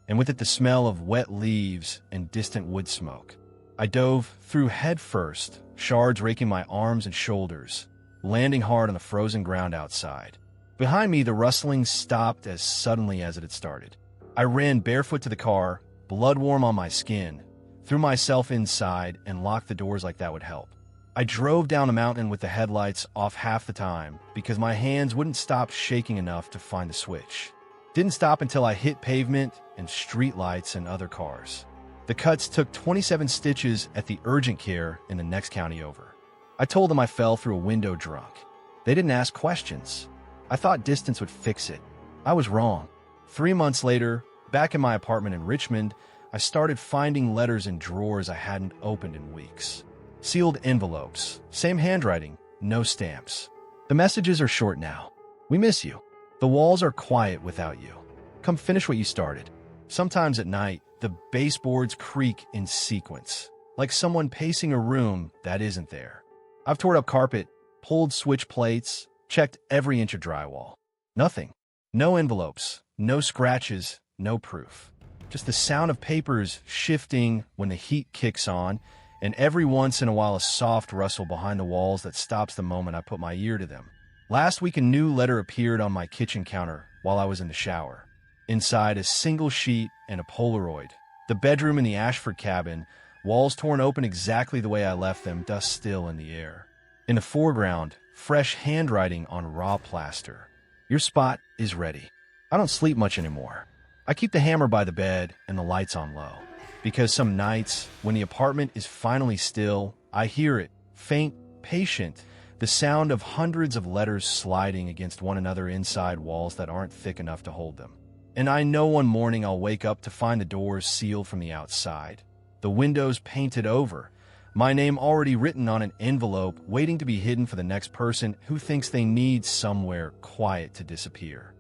and with it the smell of wet leaves and distant wood smoke. I dove through head first, shards raking my arms and shoulders, landing hard on the frozen ground outside. Behind me, the rustling stopped as suddenly as it had started. I ran barefoot to the car, blood warm on my skin, threw myself inside, and locked the doors like that would help. I drove down the mountain with the headlights off half the time because my hands wouldn't stop shaking enough to find the switch. Didn't stop until I hit pavement and streetlights and other cars. The cuts took 27 stitches at the urgent care in the next county over. I told them I fell through a window drunk. They didn't ask questions. I thought distance would fix it. I was wrong. 3 months later, back in my apartment in Richmond, I started finding letters in drawers I hadn't opened in weeks. Sealed envelopes, same handwriting, no stamps. The messages are short now. We miss you. The walls are quiet without you. Come finish what you started. Sometimes at night, The baseboards creak in sequence, like someone pacing a room that isn't there. I've torn up carpet, pulled switch plates, checked every inch of drywall. Nothing. No envelopes, no scratches, no proof. Just the sound of papers shifting when the heat kicks on, and every once in a while a soft rustle behind the walls that stops the moment I put my ear to them. Last week a new letter appeared on my kitchen counter while I was in the shower. Inside, a single sheet and a Polaroid. The bedroom in the Ashford cabin, walls torn open exactly the way I left them, dust still in the air. In the foreground, fresh handwriting on raw plaster. Your spot is ready. I don't sleep much anymore. I keep the hammer by the bed and the lights on low. Because some nights, when the apartment is finally still, I hear it, faint, patient, the sound of hundreds of letters sliding against one another inside walls that aren't thick enough to hold them. And I know one morning I'll wake up to find the doors sealed from the outside, the windows painted over, my name already written on an envelope waiting to be hidden for the next person who thinks they need somewhere quiet to disappear.